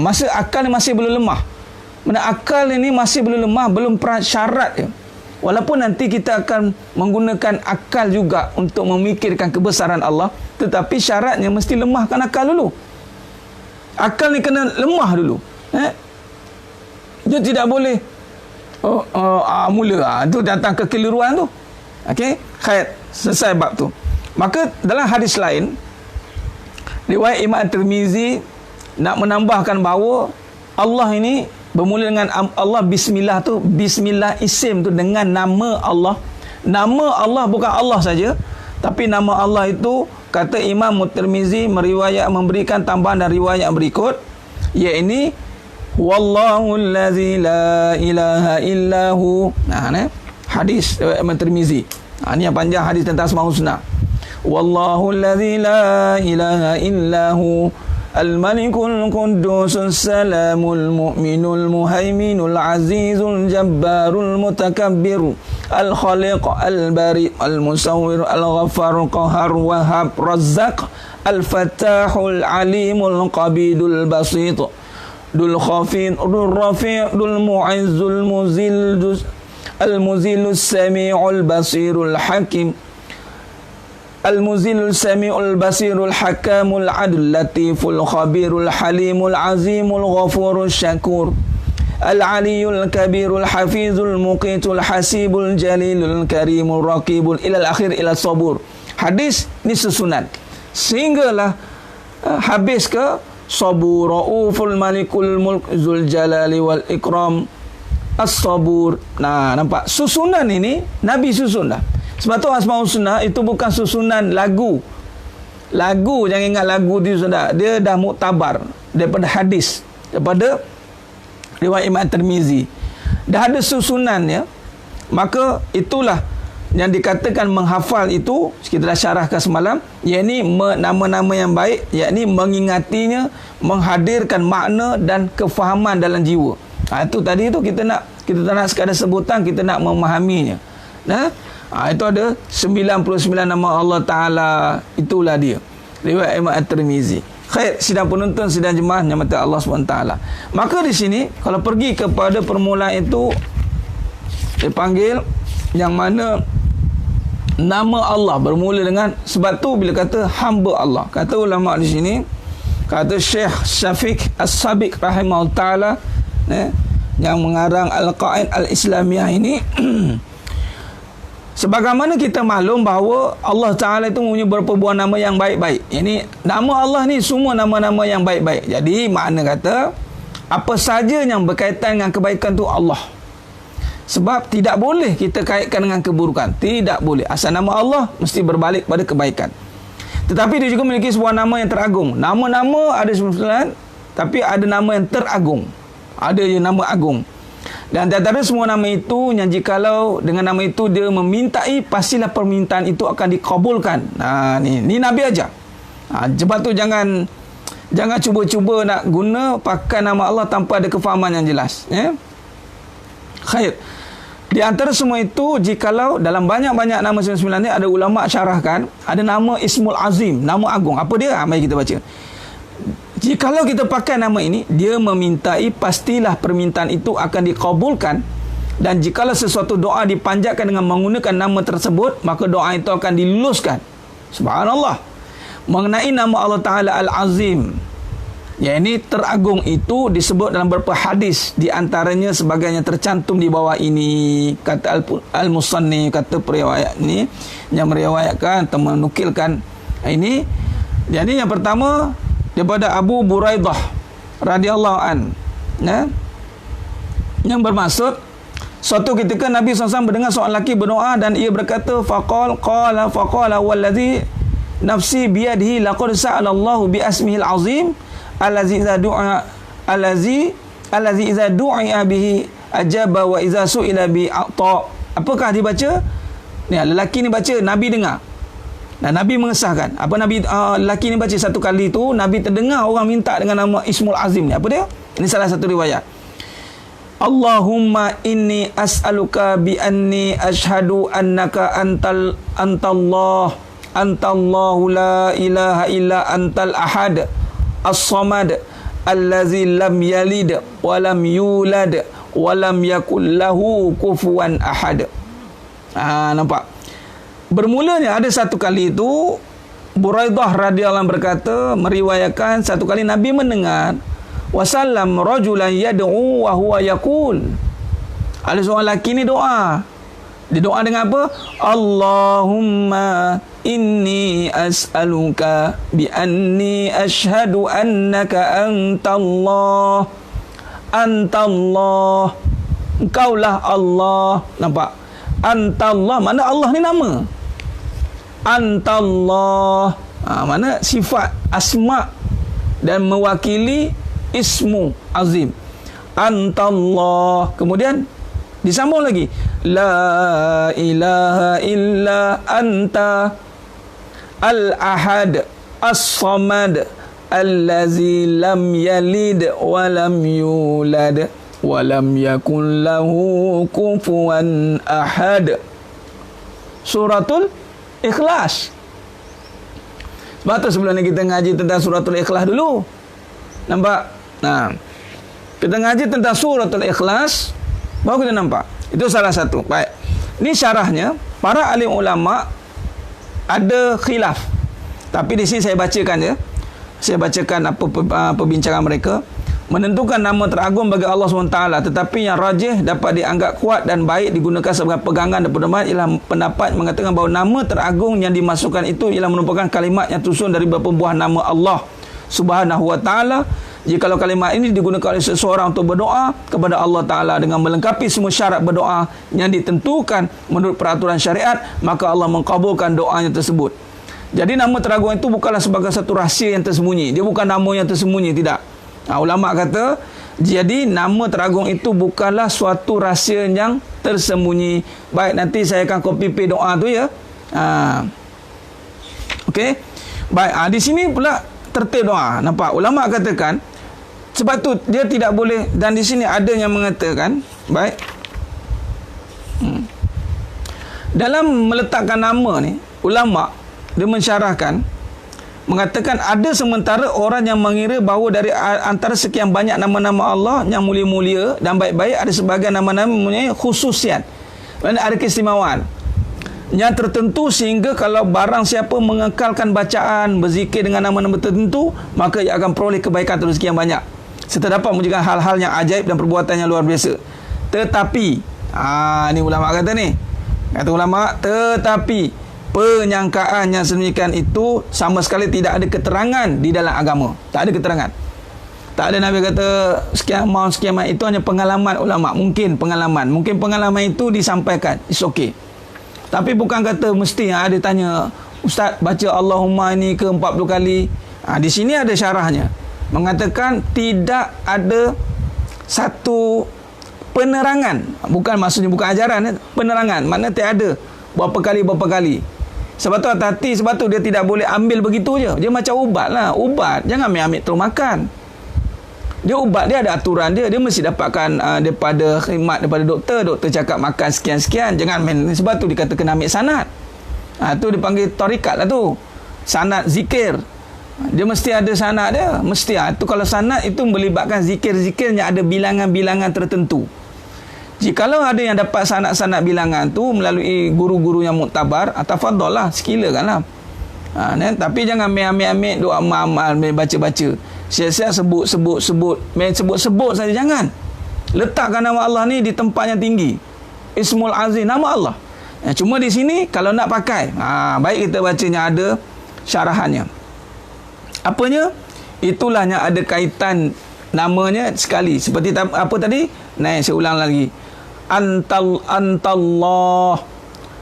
Masa akal ni masih belum lemah. Mana akal ini masih belum lemah, belum syarat dia. Walaupun nanti kita akan menggunakan akal juga untuk memikirkan kebesaran Allah, tetapi syaratnya mesti lemahkan akal dulu. Akal ni kena lemah dulu. Dia tidak boleh mula. Itu datang kekeliruan tu. Okey, khair, selesai bab tu. Maka dalam hadis lain, riwayat Imam Tirmizi nak menambahkan bahawa Allah ini bermula dengan Allah, bismillah tu, bismillah isim tu dengan nama Allah. Nama Allah bukan Allah saja, tapi nama Allah itu kata Imam Tirmizi memberikan tambahan dan riwayat berikut, iaitu wallahu allazi la ilaha illahu. Hadis riwayat Imam Tirmizi. Ini yang panjang, hadis tentang Asmaul Husna. Wallahu allazi la ilaha illahu الملك القدوس السلام المؤمن المهيمن العزيز الجبار المتكبر الخالق البارئ المصور الغفار القهار وهاب رزاق الفتاح العليم القبيض البسيط ذو الخفيض ذو الرفيع ذو المعز المذل السميع البصير الحكيم المذل السميع البصير الحكام العدل اللطيف الخبير الحليم العظيم الغفور الشكور العلي الكبير الحفيظ المقيت الحسيب الجليل الكريم الرقيب إلى الأخير إلى الصبور. Hadis ni susunan sehinggalah habis ke sabur rauful malikul mulk zul jalali wal ikram as-sabur. Nampak susunan ini Nabi susun dah. Sebab tu Asmaul Husna itu bukan susunan lagu. Lagu, jangan ingat lagu dia sudah. Dia dah muktabar daripada hadis, daripada riwayat Imam Tirmizi. Dah ada susunannya. Maka itulah yang dikatakan menghafal itu kita dah syarahkan semalam, yakni nama-nama yang baik, yakni mengingatinya, menghadirkan makna dan kefahaman dalam jiwa. Itu tadi tu kita tak nak sekadar sebutan, kita nak memahaminya. Itu ada 99 nama Allah Taala, itulah dia. Riwayat Imam At-Tirmizi. Khair, sidang penonton, sidang jemaah yang mata Allah SWT. Maka di sini kalau pergi kepada permulaan itu dipanggil yang mana nama Allah bermula dengan, sebab tu bila kata hamba Allah, kata ulama di sini, kata Syekh Syafiq As-Sabiq rahimahullah taala, yang mengarang Al-Qaid Al-Islamiyah ini sebagaimana kita maklum bahawa Allah Ta'ala itu mempunyai beberapa buah nama yang baik-baik. Ini nama Allah ni semua nama-nama yang baik-baik. Jadi makna kata apa saja yang berkaitan dengan kebaikan tu Allah. Sebab tidak boleh kita kaitkan dengan keburukan. Tidak boleh. Asal nama Allah mesti berbalik pada kebaikan. Tetapi dia juga memiliki sebuah nama yang teragung. Nama-nama ada 99, tapi ada nama yang teragung. Ada je nama agung. Dan di antara semua nama itu, yang jikalau dengan nama itu dia memintai, pastilah permintaan itu akan dikabulkan. Ni Nabi aja. Sebab tu jangan cuba-cuba nak guna pakai nama Allah tanpa ada kefahaman yang jelas. Khair. Di antara semua itu, jikalau dalam banyak-banyak nama 99 ni, ada ulama syarahkan, ada nama Ismul Azim, nama agung. Apa dia? Mari kita baca. Jikalau kita pakai nama ini, dia memintai, pastilah permintaan itu akan dikabulkan. Dan jikalau sesuatu doa dipanjatkan dengan menggunakan nama tersebut, maka doa itu akan diluluskan. Subhanallah. Mengenai nama Allah Ta'ala Al-Azim, yang ini teragung, itu disebut dalam beberapa hadis. Di antaranya sebagainya tercantum di bawah ini. Kata Al-Musannif, kata periwayat ini, yang meriwayatkan atau menukilkan ini. Jadi yang pertama daripada Abu Buraidah radhiyallahu an, yang bermaksud suatu ketika Nabi SAW mendengar seorang lelaki berdoa dan ia berkata, faqala wallazi nafsi biyadihi laqad sa'alallahu bi asmihil azim allazi idza du'a bihi ajaba wa idza su'ila bi ata. Apakah dibaca? Ni lelaki ni baca, Nabi dengar. Dan Nabi mengesahkan. Apa lelaki ni baca satu kali tu, Nabi terdengar orang minta dengan nama Ismul Azim ni. Apa dia? Ini salah satu riwayat. Allahumma inni as'aluka bi anni ashhadu annaka antallahu la ilaha illa antal ahad as-samad allazi lam yalid wa lam yulad wa lam yakul lahu kufuwan ahad. Nampak? Bermulanya ada satu kali itu Buraidah radhiyallahu anhu berkata, meriwayatkan satu kali Nabi mendengar wasallam rajulan yad'u wa huwa yaqul. Ada seorang lelaki ni doa. Dia doa dengan apa? Allahumma inni as'aluka bi anni ashhadu annaka antallah. Engkaulah Allah. Nampak? Antallah, mana Allah ni nama. Antallah, mana sifat asma dan mewakili ismu azim. Antallah. Kemudian disambung lagi, la ilaha illa anta al-ahad as-samad allazi lam yalid wa lam yulad wa lam yakun lahu kufuwan ahad. Suratul Ikhlas. Sebab tu sebelum ni kita ngaji tentang Suratul Ikhlas dulu. Nampak? Kita ngaji tentang Suratul Ikhlas, baru kita nampak. Itu salah satu. Baik. Ini syarahnya. Para alim ulama ada khilaf. Tapi di sini saya bacakan je. Saya bacakan apa perbincangan mereka. Menentukan nama teragung bagi Allah SWT, tetapi yang rajih dapat dianggap kuat dan baik digunakan sebagai pegangan dan pedoman ialah pendapat mengatakan bahawa nama teragung yang dimasukkan itu ialah merupakan kalimat yang tersusun dari beberapa buah nama Allah Subhanahu wa ta'ala. Jikalau kalimat ini digunakan oleh seseorang untuk berdoa kepada Allah Ta'ala dengan melengkapi semua syarat berdoa yang ditentukan menurut peraturan syariat, maka Allah mengkabulkan doanya tersebut. Jadi nama teragung itu bukanlah sebagai satu rahsia yang tersembunyi. Dia bukan nama yang tersembunyi, tidak. Ulama kata Jadi nama teragung itu bukanlah suatu rahsia yang tersembunyi. Baik, nanti saya akan copy paste doa tu ya. Okey. Baik, di sini pula tertib doa. Nampak ulama katakan sebab tu dia tidak boleh, dan di sini ada yang mengatakan baik. Dalam meletakkan nama ni, ulama dia mensyarahkan, mengatakan ada sementara orang yang mengira bahawa dari antara sekian banyak nama-nama Allah yang mulia-mulia dan baik-baik, ada sebahagian nama-nama mempunyai khususiat, ada keistimewaan yang tertentu, sehingga kalau barang siapa mengekalkan bacaan, berzikir dengan nama-nama tertentu, maka ia akan peroleh kebaikan terus sekian banyak, serta dapat menunjukkan hal-hal yang ajaib dan perbuatan yang luar biasa. Tetapi ni ulama kata ni, kata ulama, tetapi penyangkaan yang sedemikian itu sama sekali tidak ada keterangan di dalam agama. Tak ada keterangan. Tak ada Nabi kata sekian maut itu, hanya pengalaman ulama. Mungkin pengalaman itu disampaikan, it's okay. Tapi bukan kata mesti. Ada tanya, Ustaz baca Allahumma ini ke 40 kali. Di sini ada syarahnya, mengatakan tidak ada satu penerangan. Bukan maksudnya bukan ajaran, penerangan. Maknanya tak ada berapa kali. Sebab tu hati-hati, sebab tu dia tidak boleh ambil begitu je. Dia macam ubat lah. Ubat jangan ambil terus makan. Dia ubat, dia ada aturan dia. Dia mesti dapatkan daripada khidmat, daripada doktor. Doktor cakap makan sekian-sekian. Jangan main. Sebab tu dia kata kena ambil sanad. Tu dipanggil tarikat lah tu. Sanad zikir. Dia mesti ada sanad dia. Mesti. Tu kalau sanad itu melibatkan zikir-zikir yang ada bilangan-bilangan tertentu. Jikalau ada yang dapat sanad-sanad bilangan tu melalui guru-guru yang muktabar, tafadhol lah, silakan lah. Tapi jangan ambil doa amal, baca-baca. Siap-siap sebut saja, jangan. Letakkan nama Allah ni di tempat yang tinggi. Ismul Azim, nama Allah. Cuma di sini kalau nak pakai, baik kita bacanya ada syarahannya. Apanya? Itulah yang ada kaitan namanya sekali. Seperti apa tadi? Saya ulang lagi. Antallah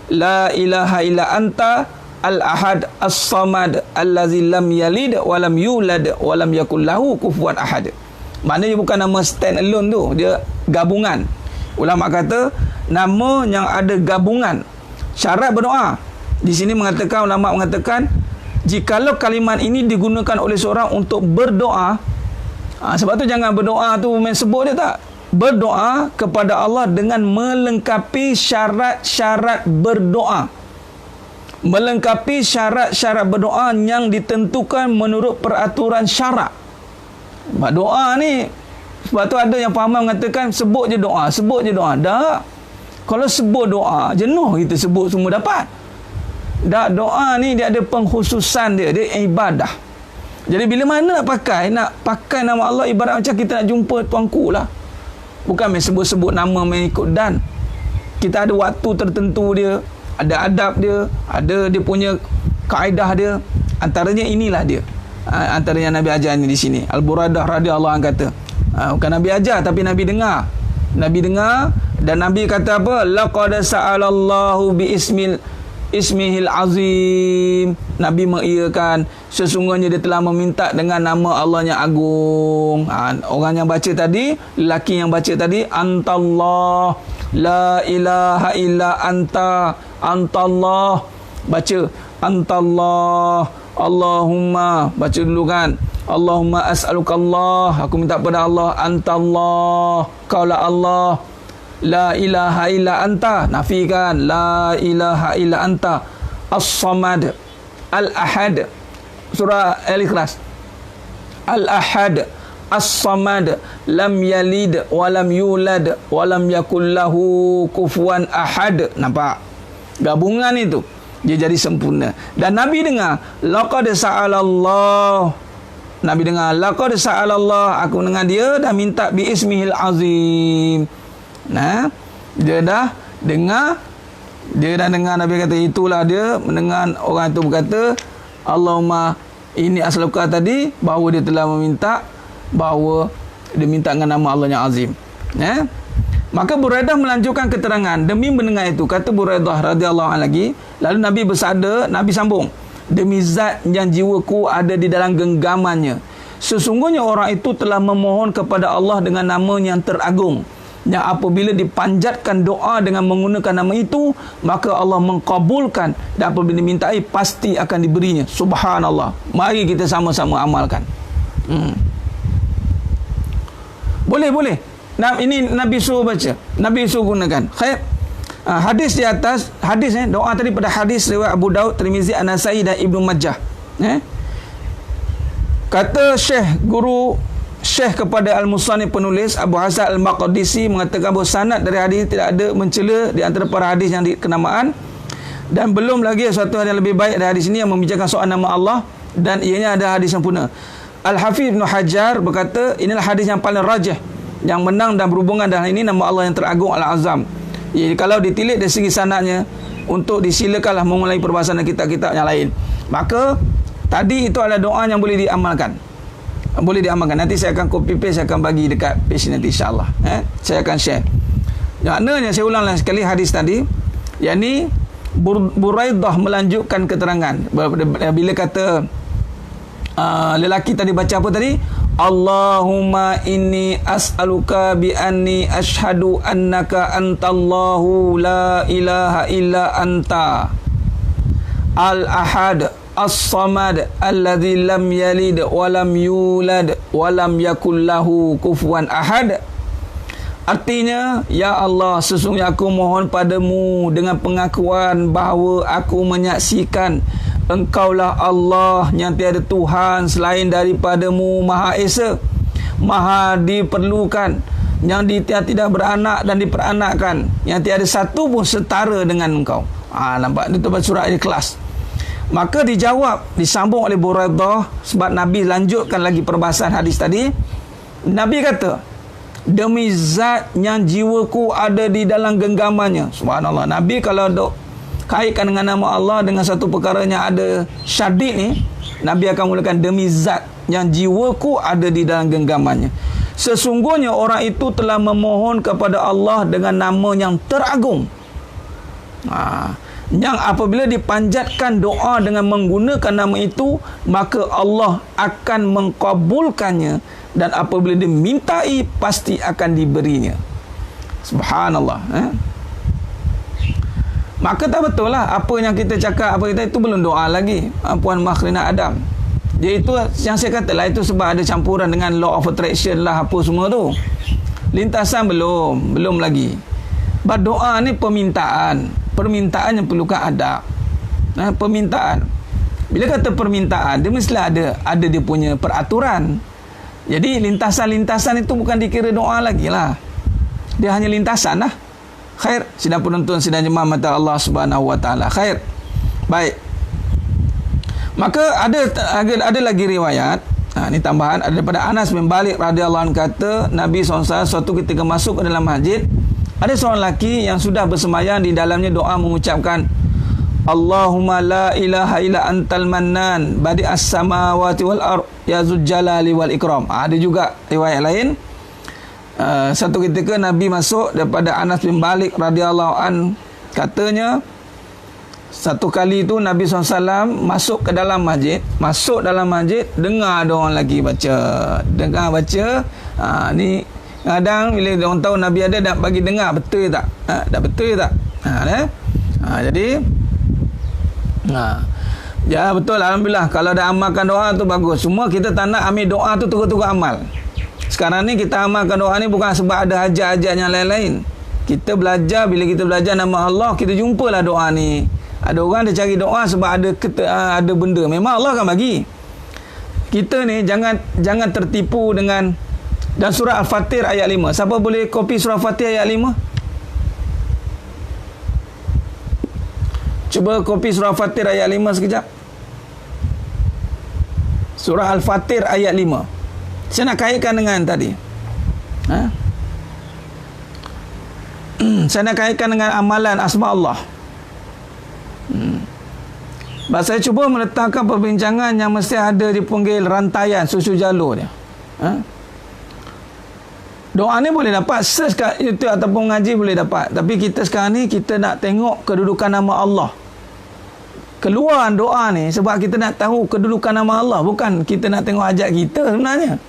la ilaha illa anta al-ahad as-samad allazi lam yalid wa lam yulad wa lam yakul lahu kufuwan ahad. Maknanya bukan nama stand alone tu, dia gabungan. Ulama kata nama yang ada gabungan. Syarat berdoa. Di sini ulama mengatakan jikalau kalimat ini digunakan oleh seorang untuk berdoa, sebab tu jangan berdoa tu main sebut dia, tak. Berdoa kepada Allah dengan melengkapi syarat-syarat berdoa. Melengkapi syarat-syarat berdoa yang ditentukan menurut peraturan syarak. Doa ni, sebab tu ada yang faham mengatakan sebut je doa. Tak. Kalau sebut doa, jenuh kita sebut semua dapat. Tak, doa ni dia ada pengkhususan dia ibadah. Jadi bila mana nak pakai nama Allah, ibarat macam kita nak jumpa tuanku lah. Bukan main sebut-sebut nama main ikut dan. Kita ada waktu tertentu dia, ada adab dia, ada dia punya kaedah dia. Antaranya inilah dia. Antaranya Nabi ajar ni di sini. Al-Buradah radhiyallahu anhu kata, bukan Nabi ajar tapi Nabi dengar. Dan Nabi kata apa? Laqad sa'alallahu bi ismihil azim. Nabi mengiyakan sesungguhnya dia telah meminta dengan nama Allah yang agung. Orang yang baca tadi, lelaki yang baca tadi, antallah la ilaha illa antallah. Baca antallah, Allahumma, baca dulu kan, Allahumma as'alukallah, aku minta pada Allah, antallah, kaulah Allah, la ilaha illa anta, nafikan, la ilaha illa anta, as-samad, al-ahad, surah Al-Ikhlas, al-ahad, as-samad, lam yalid walam yulad walam yakul lahu kufuwan ahad. Nampak gabungan itu, dia jadi sempurna. Dan Nabi dengar, laqad sa'alallah, Nabi dengar, laqad sa'alallah, aku dengar dia dah minta bi ismihil azim. Dia dah dengar Nabi kata, itulah dia mendengar orang itu berkata Allahumma ini asluka tadi, bahawa dia telah meminta, bahawa dia minta dengan nama Allah yang azim. Maka Buraidah melanjutkan keterangan demi mendengar itu. Kata Buraidah radhiyallahu anhu lagi, lalu Nabi bersabda, Nabi sambung, demi zat yang jiwaku ada di dalam genggamannya, Sesungguhnya orang itu telah memohon kepada Allah dengan nama yang teragung, yang apabila dipanjatkan doa dengan menggunakan nama itu, maka Allah mengkabulkan, dan apabila dimintai pasti akan diberinya. Subhanallah. Mari kita sama-sama amalkan. Boleh. Ini Nabi suruh baca, Nabi suruh gunakan. Khair. Hadis di atas, doa tadi pada hadis riwayat Abu Daud, Tirmizi, An-Nasai dan Ibnu Majah. Kata Syekh kepada Al-Musannif penulis Abu Hasan Al-Maqdisi mengatakan bahawa sanad dari hadis tidak ada mencela di antara para hadis yang dikenamaan, dan belum lagi satu yang lebih baik dari hadis ini yang membicarakan soal nama Allah, dan ianya ada hadis sempurna. Al-Hafidh Ibn Hajar berkata inilah hadis yang paling rajih, yang menang dan berhubungan dengan ini nama Allah yang teragung Al-Azam. Jadi kalau ditilik dari segi sanadnya, untuk disilakanlah memulai perbahasan kitab-kitab yang lain. Maka tadi itu adalah doa yang boleh diamalkan. Nanti saya akan copy paste, saya akan bagi dekat page nanti insya-Allah. Saya akan share. Maknanya saya ulanglah sekali hadis tadi, yakni Buraidah melanjutkan keterangan bila kata lelaki tadi baca apa tadi? Allahumma inni as'aluka bi anni ashhadu annaka antallahu la ilaha illa anta al-ahad as-samad alladzi lam yalid wa lam yulad wa lam yakul lahu kufuwan ahad. Artinya, ya Allah, sesungguhnya aku mohon padamu dengan pengakuan bahawa aku menyaksikan Engkaulah Allah yang tiada Tuhan selain daripadamu, Maha Esa, Maha diperlukan, yang tidak beranak dan diperanakkan, yang tiada satu pun setara dengan Engkau. Nampak? Itu surah Ikhlas. Maka dijawab, disambung oleh Buraidah, sebab Nabi lanjutkan lagi perbahasan hadis tadi. Nabi kata, demi zat yang jiwaku ada di dalam genggamannya. Subhanallah. Nabi kalau kaitkan dengan nama Allah dengan satu perkara yang ada syadid ni, Nabi akan mulakan demi zat yang jiwaku ada di dalam genggamannya. Sesungguhnya orang itu telah memohon kepada Allah dengan nama yang teragung. Yang apabila dipanjatkan doa dengan menggunakan nama itu, maka Allah akan mengkabulkannya, dan apabila dimintai pasti akan diberinya. Subhanallah. Maka tak betul lah apa yang kita cakap, apa kita itu belum doa lagi, Puan Makhrina Adam. Jadi itu yang saya kata lah, itu sebab ada campuran dengan law of attraction lah, apa semua tu. Lintasan belum lagi. Berdoa ni permintaan yang perlukan adab. Permintaan. Bila kata permintaan, dia mestilah ada dia punya peraturan. Jadi lintasan-lintasan itu bukan dikira doa lagi lah. Dia hanya lintasan lah. Khair, sidang penonton, sidang jemaah mata Allah Subhanahu wa taala. Khair. Baik. Maka ada lagi riwayat. Ini tambahan daripada Anas bin Malik radhiyallahu anhu, kata Nabi SAW suatu ketika masuk ke dalam masjid, ada seorang lelaki yang sudah bersemayam di dalamnya doa mengucapkan Allahumma la ilaha illa antal mannan badi'as samawati wal ard ya zul jalali wal ikram. Ada juga riwayat lain. Satu ketika Nabi masuk, daripada Anas bin Malik radhiyallahu an, katanya satu kali itu Nabi SAW masuk dalam masjid, dengar ada orang lagi baca. Ni kadang bila orang tahu Nabi ada, dah bagi dengar betul tak? Betul tak? Jadi ya betul, alhamdulillah. Kalau dah amalkan doa tu bagus. Semua kita tak nak ambil doa tu terus-terus amal. Sekarang ni kita amalkan doa ni bukan sebab ada hajat-hajat yang lain-lain. Kita belajar, bila kita belajar nama Allah, kita jumpalah doa ni. Ada orang dia cari doa sebab ada benda. Memang Allah akan bagi. Kita ni jangan tertipu dengan, dan surah Al-Fatir ayat 5. Siapa boleh kopi surah Al-Fatir ayat 5? Cuba kopi surah Al-Fatir ayat 5 sekejap. Surah Al-Fatir ayat 5. Saya nak kaitkan dengan tadi. Saya nak kaitkan dengan amalan asma Allah. Saya cuba meletakkan perbincangan yang mesti ada dipanggil rantaian susu jalur dia. Doa ni boleh dapat search kat YouTube ataupun ngaji boleh dapat. Tapi kita sekarang ni kita nak tengok kedudukan nama Allah. keluar doa ni sebab kita nak tahu kedudukan nama Allah, bukan kita nak tengok hajat kita sebenarnya.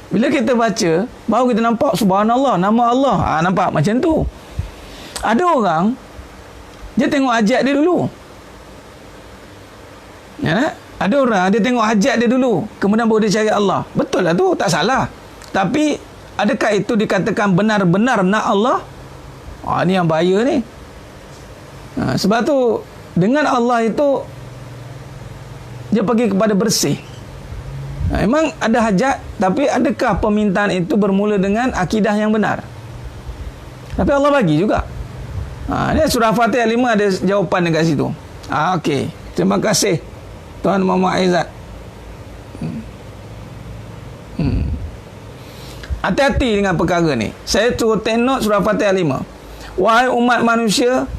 Bila kita baca, baru kita nampak subhanallah, nama Allah. Nampak macam tu. Ada orang dia tengok hajat dia dulu. Ya, ada orang dia tengok hajat dia dulu, kemudian baru dia cari Allah. Betul lah tu, tak salah. Tapi adakah itu dikatakan benar-benar nak Allah? Ni yang bahaya ni. Sebab tu dengan Allah itu dia pergi kepada bersih. Memang ada hajat, tapi adakah permintaan itu bermula dengan akidah yang benar? Tapi Allah bagi juga. Ni surah Fatihah 5 ada jawapan dekat situ. Okey. Terima kasih Tuan Muhammad Aizat. Hati-hati dengan perkara ni. Saya suruh take note surah Fatihah 5. Wahai umat manusia,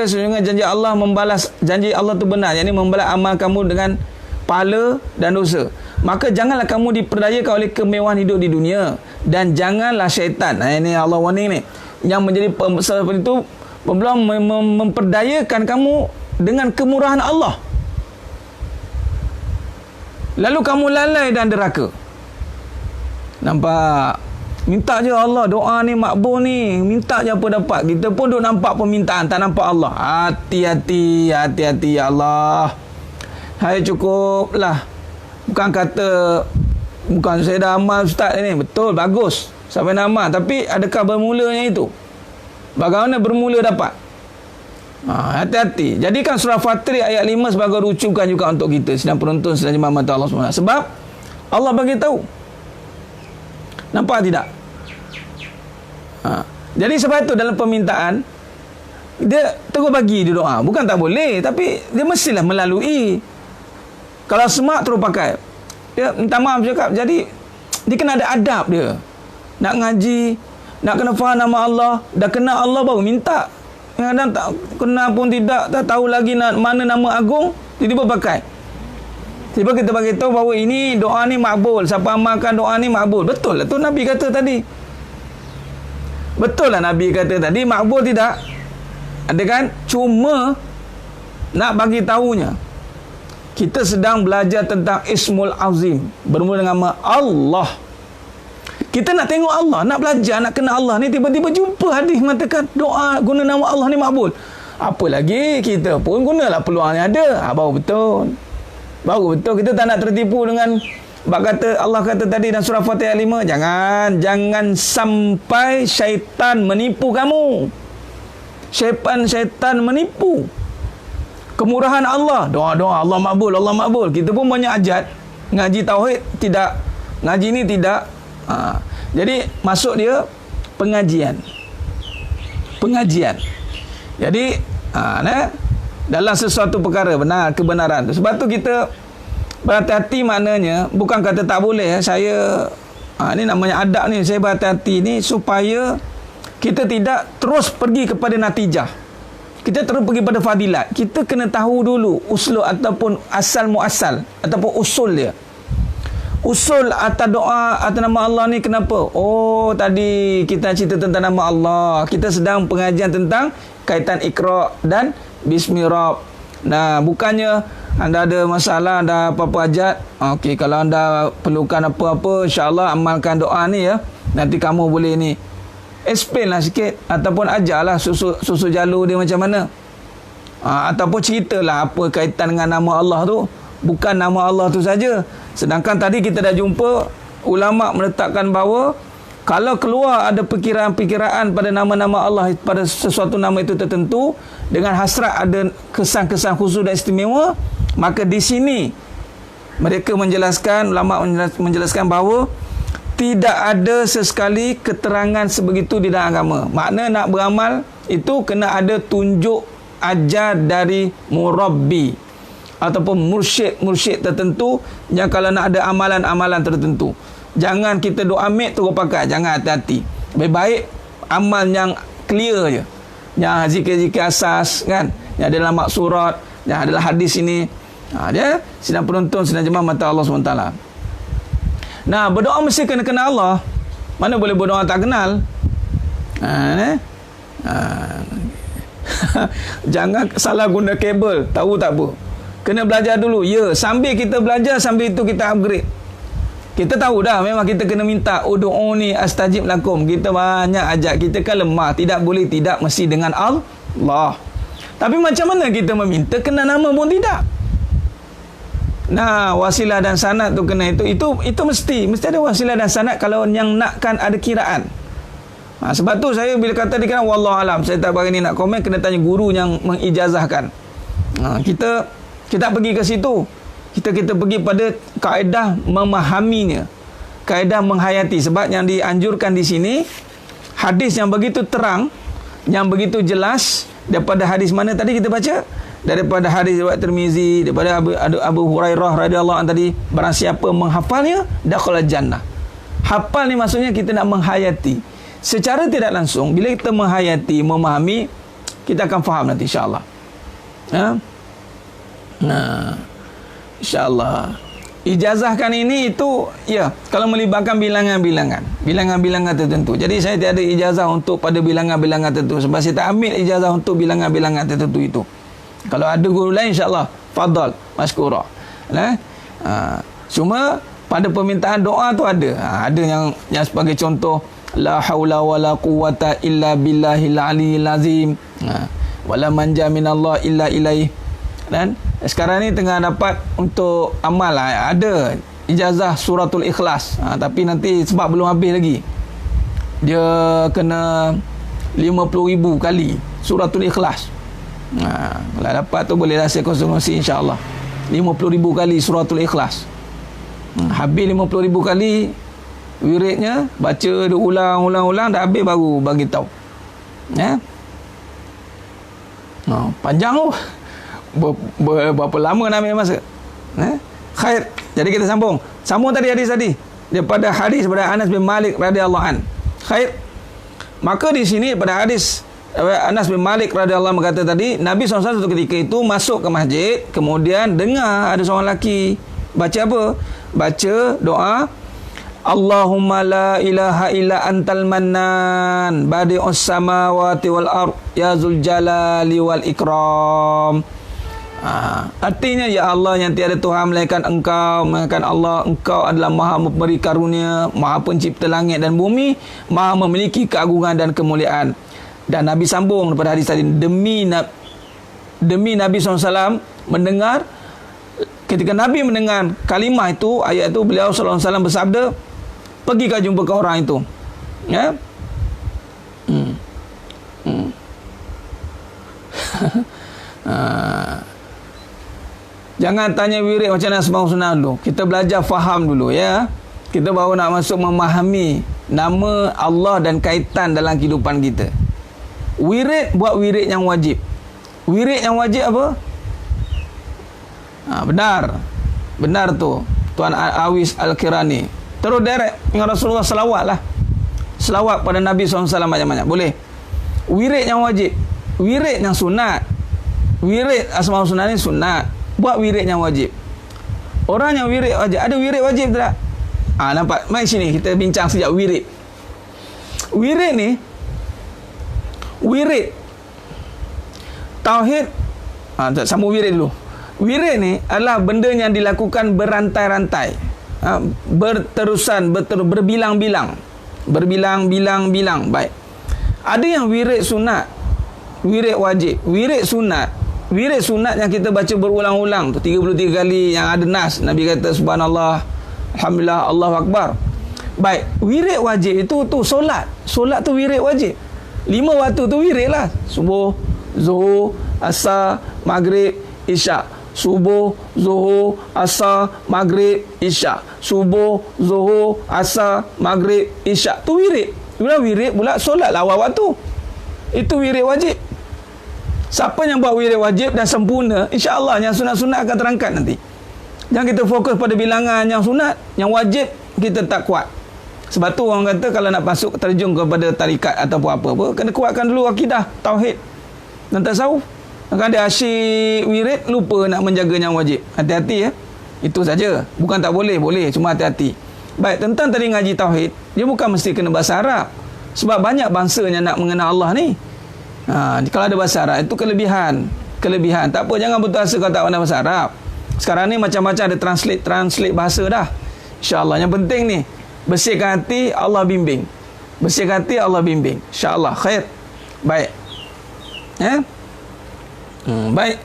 sesungguhnya janji Allah membalas, janji Allah tu benar, yakni membalas amal kamu dengan pahala dan dosa. Maka janganlah kamu diperdayakan oleh kemewahan hidup di dunia, dan janganlah syaitan, ini Allah warning ni, yang menjadi seperti itu memperdayakan kamu dengan kemurahan Allah, lalu kamu lalai dan deraka. Nampak? Minta je Allah, doa ni makbul ni, minta je apa dapat. Kita pun duk nampak permintaan, tak nampak Allah. Hati-hati ya Allah. Hai, cukuplah. Bukan saya dah amal ustaz ni. Betul, bagus sampai nak amal, tapi adakah bermulanya itu? Bagaimana bermula dapat? Hati-hati. Jadikan surah Fatir ayat 5 sebagai rujukan juga untuk kita sedang penonton, sedang jemaah mata Allah SWT. Sebab Allah bagi tahu. Nampak tidak? Jadi sebab itu dalam permintaan dia terus bagi dia doa. Bukan tak boleh, tapi dia mestilah melalui. Kalau semak terus pakai, dia minta maaf cakap. Jadi dia kena ada adab dia. Nak ngaji, nak kena faham nama Allah, dah kena Allah baru minta. Kadang tak kena pun tidak, tak tahu lagi mana nama agung, tiba-tiba pakai. Tiba kita bagi tahu bahawa ini doa ni makbul. Siapa amalkan doa ni makbul. Betul lah tu Nabi kata tadi. Betul lah Nabi kata tadi makbul tidak? Ada kan? Cuma nak bagi tahunya, kita sedang belajar tentang Ismul Azim, bermula dengan nama Allah. Kita nak tengok Allah, nak belajar, nak kenal Allah ni, tiba-tiba jumpa hadis mengatakan doa guna nama Allah ni makbul. Apa lagi, kita pun gunalah peluang yang ada. Baru betul. Baru betul. Kita tak nak tertipu dengan Allah kata tadi dalam surah Fatihah 5, jangan sampai syaitan menipu kamu. Syaitan menipu kemurahan Allah. Doa Allah makbul. Kita pun banyak ajat, ngaji tauhid tidak, ngaji ni tidak. Jadi masuk dia pengajian. Jadi dalam sesuatu perkara benar, kebenaran tu. Sebab tu kita berhati-hati, maknanya bukan kata tak boleh. Saya ni namanya adab ni, saya berhati-hati ni supaya kita tidak terus pergi kepada natijah. Kita terus pergi pada fadilat. Kita kena tahu dulu usul ataupun asal muasal ataupun usul dia. Usul atas doa atas nama Allah ni kenapa? Oh, tadi kita cerita tentang nama Allah. Kita sedang pengajian tentang kaitan Iqra dan Bismillah. Nah, bukannya anda ada masalah, anda apa-apa hajat. Okey, kalau anda perlukan apa-apa, insya-Allah amalkan doa ni ya. Nanti kamu boleh ni. Explain lah sikit ataupun ajarlah susu jalur dia macam mana. Ataupun ceritalah apa kaitan dengan nama Allah tu. Bukan nama Allah tu saja. Sedangkan tadi kita dah jumpa ulama meletakkan bahawa kalau keluar ada perkiraan-perkiraan pada nama-nama Allah, pada sesuatu nama itu tertentu, dengan hasrat ada kesan-kesan khusus dan istimewa, maka di sini mereka menjelaskan, ulama menjelaskan bahawa tidak ada sesekali keterangan sebegitu di dalam agama. Makna nak beramal itu kena ada tunjuk ajar dari murabbi ataupun mursyid tertentu, yang kalau nak ada amalan-amalan tertentu. Jangan kita doa ambil terus pakai, jangan, hati-hati. Lebih baik amal yang clear je, yang zikir-zikir asas kan, yang adalah maksurat, yang adalah hadis ini. Dia sedang penonton, sedang jemaah mata Allah SWT. Nah, berdoa mesti kena kenal Allah. Mana boleh berdoa tak kenal? Jangan salah guna kabel. Tahu tak apa? Kena belajar dulu. Ya, sambil kita belajar, sambil itu kita upgrade. Kita tahu dah, memang kita kena minta ud'uni astajib lakum. Kita banyak ajak, kita kan lemah. Tidak boleh tidak mesti dengan Allah. Tapi macam mana kita meminta kena nama pun tidak. Nah, wasilah dan sanad tu kena itu mesti ada wasilah dan sanad kalau yang nakkan ada kiraan. Sebab tu saya bila kata dikira wallahu alam, saya tak berani nak komen, kena tanya guru yang mengijazahkan. Kita pergi ke situ. Kita pergi pada kaedah memahaminya, kaedah menghayati. Sebab yang dianjurkan di sini hadis yang begitu terang, yang begitu jelas. Daripada hadis mana tadi kita baca? Daripada hadis riwayat Tirmizi, daripada Abu Hurairah radhiyallahu anhu tadi, barang siapa menghafalnya dakhala jannah. Hafal ni maksudnya kita nak menghayati. Secara tidak langsung bila kita menghayati, memahami, kita akan faham nanti insya-Allah. Nah, insya-Allah. Ijazahkan ini itu ya kalau melibatkan bilangan-bilangan tertentu. Jadi saya tiada ijazah untuk pada bilangan-bilangan tertentu sebab saya tak ambil ijazah untuk bilangan-bilangan tertentu itu. Kalau ada guru lain insya-Allah fadal maskura. Cuma pada permintaan doa tu ada yang sebagai contoh la haula wala quwata illa billahil aliyil azim. Wala manja minallah illa ilaih. Dan sekarang ni tengah dapat untuk amal ada ijazah suratul ikhlas, tapi nanti sebab belum habis lagi, dia kena 50,000 kali suratul ikhlas. Kalau dapat tu boleh saya kongsi insya-Allah. 50,000 kali suratul ikhlas. Habis 50,000 kali wiridnya, baca dia ulang dah habis baru bagi tahu. Panjang tu. Berapa lama nak ambil masa? Khair. Jadi kita sambung tadi hadis tadi daripada hadis daripada Anas bin Malik radhiyallahu an. Khair. Maka di sini pada hadis Anas bin Malik radhiyallahu anhu berkata tadi, Nabi SAW satu ketika itu masuk ke masjid, kemudian dengar ada seorang lelaki baca apa? Baca doa Allahumma la ilaha illa antal mannan badi'us samawati wal ard ya zul jalali wal ikram. Artinya ya Allah yang tiada Tuhan melainkan Engkau, melainkan Allah, Engkau adalah Maha memberi karunia, Maha pencipta langit dan bumi, Maha memiliki keagungan dan kemuliaan. Dan Nabi sambung pada hadis tadi, demi Nabi SAW mendengar, ketika Nabi mendengar kalimah itu, ayat itu, beliau SAW bersabda, pergi kau jumpa ke orang itu, ya. Jangan tanya wirid macam mana sembahyang sunnah dulu. Kita belajar faham dulu, ya. Kita baru nak masuk memahami nama Allah dan kaitan dalam kehidupan kita. Wirid, buat wirid yang wajib. Wirid yang wajib apa? Benar tu Tuan Awis Al-Kirani. Terus direct dengan Rasulullah selawat lah. Selawat pada Nabi SAW banyak-banyak. Boleh. Wirid yang wajib. Wirid yang sunat. Wirid asmaul sunnah ni sunat. Buat wirid yang wajib. Orang yang wirid wajib, ada wirid wajib tak? Nampak? Mari sini kita bincang sejak wirid. Wirid ni, wirid tauhid. Sambung wirid dulu. Wirid ni adalah benda yang dilakukan berantai-rantai, berterusan, berbilang-bilang. Berbilang-bilang. Baik. Ada yang wirid sunat, wirid wajib, wirid sunat. Wirid sunat yang kita baca berulang-ulang tu 33 kali yang ada nas. Nabi kata subhanallah, alhamdulillah, Allahu akbar. Baik, wirid wajib itu tu solat. Solat tu wirid wajib. 5 waktu tu wirid lah. Subuh, zuhur, asar, maghrib, isyak. Subuh, zuhur, asar, maghrib, isyak. Subuh, zuhur, asar, maghrib, isyak. Tu wirid. Bila wirid pula solat lah awal waktu. Itu wirid wajib. Siapa yang buat wirid wajib dan sempurna, insya-Allah yang sunat-sunat akan terangkat nanti. Jangan kita fokus pada bilangan yang sunat, yang wajib kita tak kuat. Sebab tu orang kata kalau nak masuk terjun kepada tarikat ataupun apa-apa, kena kuatkan dulu akidah, tauhid dan tasawuf. Kan dia asyik wirid, lupa nak menjaga yang wajib. Hati-hati ya. Itu saja. Bukan tak boleh, boleh, cuma hati-hati. Baik, tentang tadi ngaji tauhid, dia bukan mesti kena bahasa Arab. Sebab banyak bangsa yang nak mengenal Allah ni. Kalau ada bahasa Arab itu kelebihan. Tak apa, jangan betul asa kau tak pandai bahasa Arab. Sekarang ni macam-macam ada translate bahasa dah. InsyaAllah. Yang penting ni, bersihkan hati, Allah bimbing. Bersihkan hati, Allah bimbing. InsyaAllah. Khair. Baik. Baik.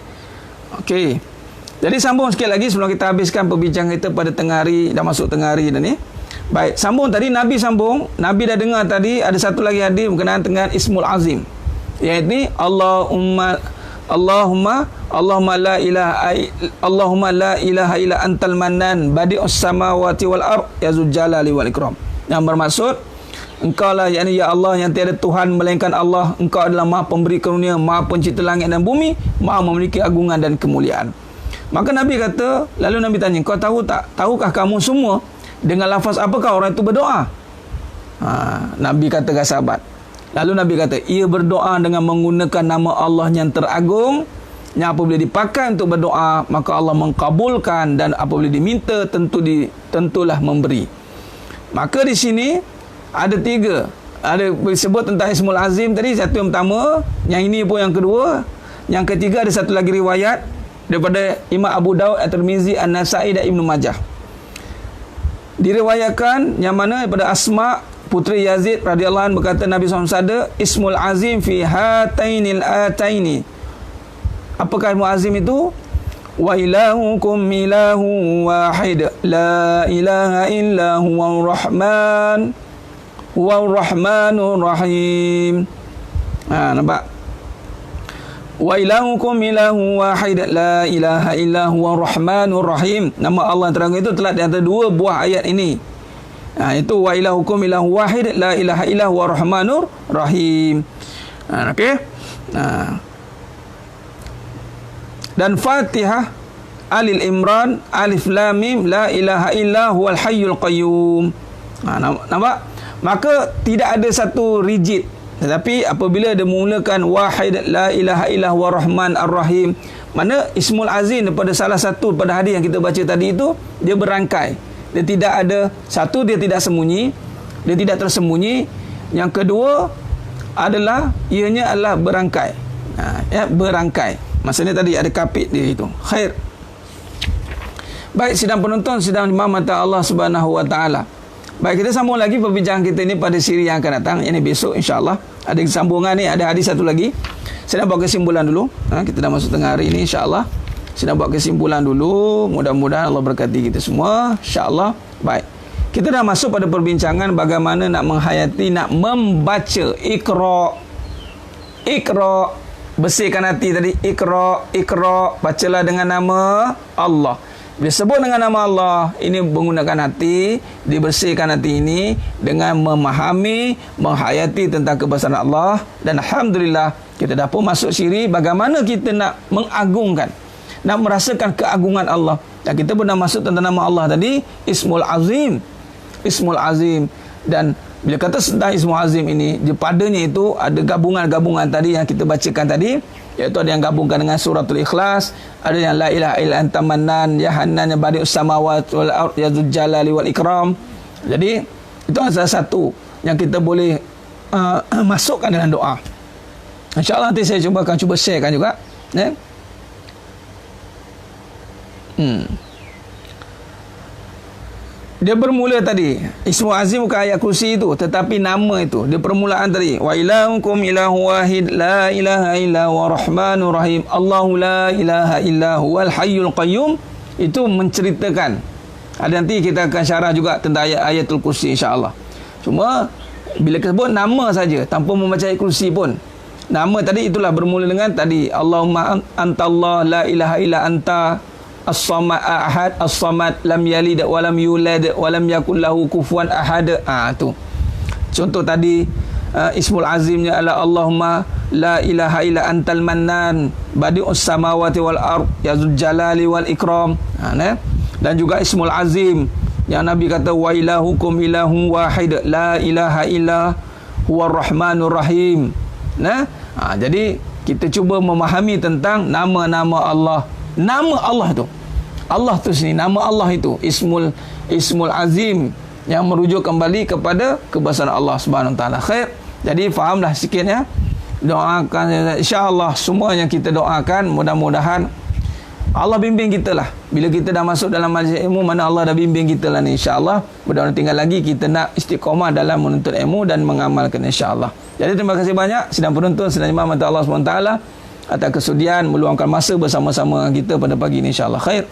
Okey. Jadi sambung sikit lagi sebelum kita habiskan perbincangan kita pada tengah hari, dah masuk tengah hari dah ni. Baik, sambung tadi Nabi sambung. Nabi dah dengar tadi ada satu lagi hadis berkenaan dengan Ismul Azim. Iaitu Allahumma la ilaha illa antal mannan badi'us samawati wal ard ya dzul jalali wal ikram. Yang bermaksud engkau lah, yakni ya Allah, yang tiada Tuhan melainkan Allah. Engkau adalah Maha Pemberi karunia, Maha Pencipta langit dan bumi, Maha memiliki agungan dan kemuliaan. Maka Nabi kata, lalu Nabi tanya, kau tahu tak? Tahukah kamu semua dengan lafaz apakah orang itu berdoa? Nabi kata kepada sahabat. Lalu Nabi kata, ia berdoa dengan menggunakan nama Allah yang teragung, yang apabila dipakai untuk berdoa, maka Allah mengkabulkan, dan apabila diminta, tentulah memberi. Maka di sini ada tiga. Ada disebut tentang Ismul Azim tadi, satu yang pertama, yang ini pun yang kedua, yang ketiga ada satu lagi riwayat daripada Imam Abu Daud, At-Tirmizi, An-Nasai dan Ibnu Majah. Diriwayatkan yang mana daripada Asma putri Yazid radhiyallahu anhu berkata, Nabi SAW bersabda, Ismul Azim fi hatainil ataini. Apakah Ismul Azim itu? Wa ilahukum ilahu wahid la ilaha illa huwa rahman huwa rahmanur rahim. Nampak? Wa ilahukum ilahu wahid la ilaha illa huwa rahmanur rahim. Nama Allah yang terang itu telah di antara dua buah ayat ini. Itu wa ilahukum ilahu wahid la ilaha illa huwa rahmanur rahim. Okey. Dan Fatihah Alil Imran Alif Lam Mim la ilaha illa huwal hayyul qayyum. Nampak? Maka tidak ada satu rigid. Tetapi apabila dia memulakan wahid la ilaha illa huwa rahman ar-rahim, mana Ismul Azim daripada salah satu pada hadis yang kita baca tadi itu, dia berangkai. Dia tidak ada, satu, dia tidak sembunyi, dia tidak tersembunyi. Yang kedua adalah ianya adalah berangkai. Berangkai. Maksudnya tadi ada kapit dia itu. Khair. Baik, sidang penonton, sidang imam mata Allah Subhanahu wa taala. Baik, kita sambung lagi perbincangan kita ini pada siri yang akan datang. Ini besok insya-Allah. Ada sambungan ni, ada hadis satu lagi. Saya nak buat kesimpulan dulu. Kita dah masuk tengah hari ini insya-Allah. Saya nak buat kesimpulan dulu. Mudah-mudahan Allah berkati kita semua insya-Allah. Baik. Kita dah masuk pada perbincangan bagaimana nak menghayati, nak membaca Iqra. Bersihkan hati tadi. Iqra. Bacalah dengan nama Allah. Bila sebut dengan nama Allah, ini menggunakan hati, dibersihkan hati ini dengan memahami, menghayati tentang kebesaran Allah. Dan Alhamdulillah, kita dah pun masuk siri bagaimana kita nak mengagungkan, nak merasakan keagungan Allah. Dan kita pun dah masuk tentang nama Allah tadi, Ismul Azim. Ismul Azim. Dan bila kata tentang Ismul Azim ini, padanya itu ada gabungan-gabungan tadi yang kita bacakan tadi, iaitu ada yang gabungkan dengan suratul Ikhlas, ada yang la ilaha illa anta mannan ya hannan ya badi'us samawati wal ard ya dzul jalali wal ikram. Jadi itu salah satu yang kita boleh masukkan dalam doa. InsyaAllah nanti saya akan cuba sharekan juga. Dia bermula tadi, Ismul Azim bukan ayat kursi itu, tetapi nama itu. Dia permulaan tadi, wa ilahukum ilahu wahid la ilaha illa huwa rahmanur rahim Allahu la ilaha illa huwal hayyul qayyum. Itu menceritakan. Ada nanti kita akan syarah juga tentang ayatul kursi insya-Allah. Cuma bila sebut nama saja tanpa membaca ayat kursi pun, nama tadi itulah bermula dengan tadi, Allahumma antallah la ilaha illa anta as-samad ahad as-samad lam yalid wa lam yulad wa lam yakul lahu kufuwan ahad. Tu contoh tadi. Ismul Azimnya adalah Allahumma la ilaha illa antal mannan badi'us samawati wal ard ya dzul jalali wal ikram. Dan juga Ismul Azim yang Nabi kata wa ilahukum ilahun wahid la ilaha illa huwa rahmanur rahim. Jadi kita cuba memahami tentang nama-nama Allah. Nama Allah tu, Allah tu sini, nama Allah itu Ismul Azim yang merujuk kembali kepada kebesaran Allah Subhanahu Wa Taala. Khair. Jadi fahamlah sikit ya. Doakan, insya-Allah semua yang kita doakan mudah-mudahan Allah bimbing kita lah. Bila kita dah masuk dalam majlis ilmu, mana Allah dah bimbing kita lah ni, insya-Allah. Mudah-mudahan tinggal lagi kita nak istiqamah dalam menuntut ilmu dan mengamalkan, insya-Allah. Jadi terima kasih banyak sidang penonton, sidang jemaah mata Allah SWT atas kesudian meluangkan masa bersama-sama kita pada pagi ini, insya-Allah. Khair.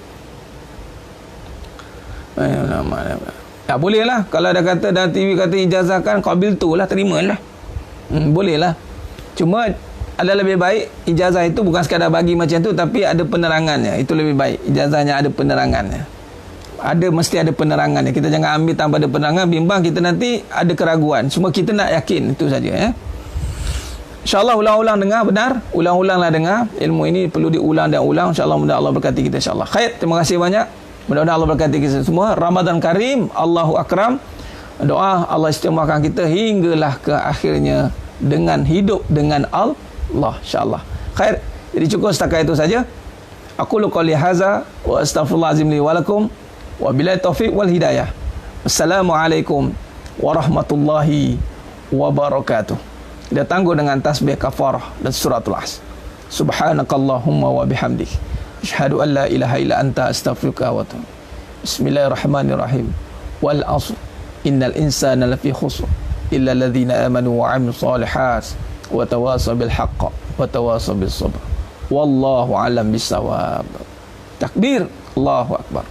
Ya boleh lah. Kalau ada kata dalam TV kata ijazahkan, qabil tu lah, terimalah. Boleh lah. Cuma ada lebih baik ijazah itu bukan sekadar bagi macam tu, tapi ada penerangannya. Itu lebih baik. Ijazahnya ada penerangannya. Mesti ada penerangannya. Kita jangan ambil tanpa ada penerangan, bimbang kita nanti ada keraguan. Semua kita nak yakin, itu saja ya. InsyaAllah ulang-ulang dengar benar. Ulang-ulanglah dengar. Ilmu ini perlu diulang dan ulang. InsyaAllah mudah Allah berkati kita, insyaAllah. Khair, terima kasih banyak. Mudah-mudahan Allah berkati kita semua. Ramadan Karim, Allahu Akram. Doa Allah istimewakan kita hinggalah ke akhirnya dengan hidup dengan Allah, insyaAllah. Khair. Jadi cukup setakat itu saja. Aku qouli hadza wa astaghfirullahazim li wa lakum wa billahi taufiq wal hidayah. Assalamualaikum warahmatullahi wabarakatuh. Kita tangguh dengan tasbih kafarah dan suratul As. Subhanakallahumma wa bihamdik, asyhadu an la ilaha illa anta, astaghfiruka wa atubu. Bismillahirrahmanirrahim. Wal 'asr innal insana lafi khusr illa alladhina amanu wa 'amilus solihat wa tawasaw bil haqq wa tawasaw bis sabr. Wallahu a'lam bissawab. Takbir, Allahu akbar.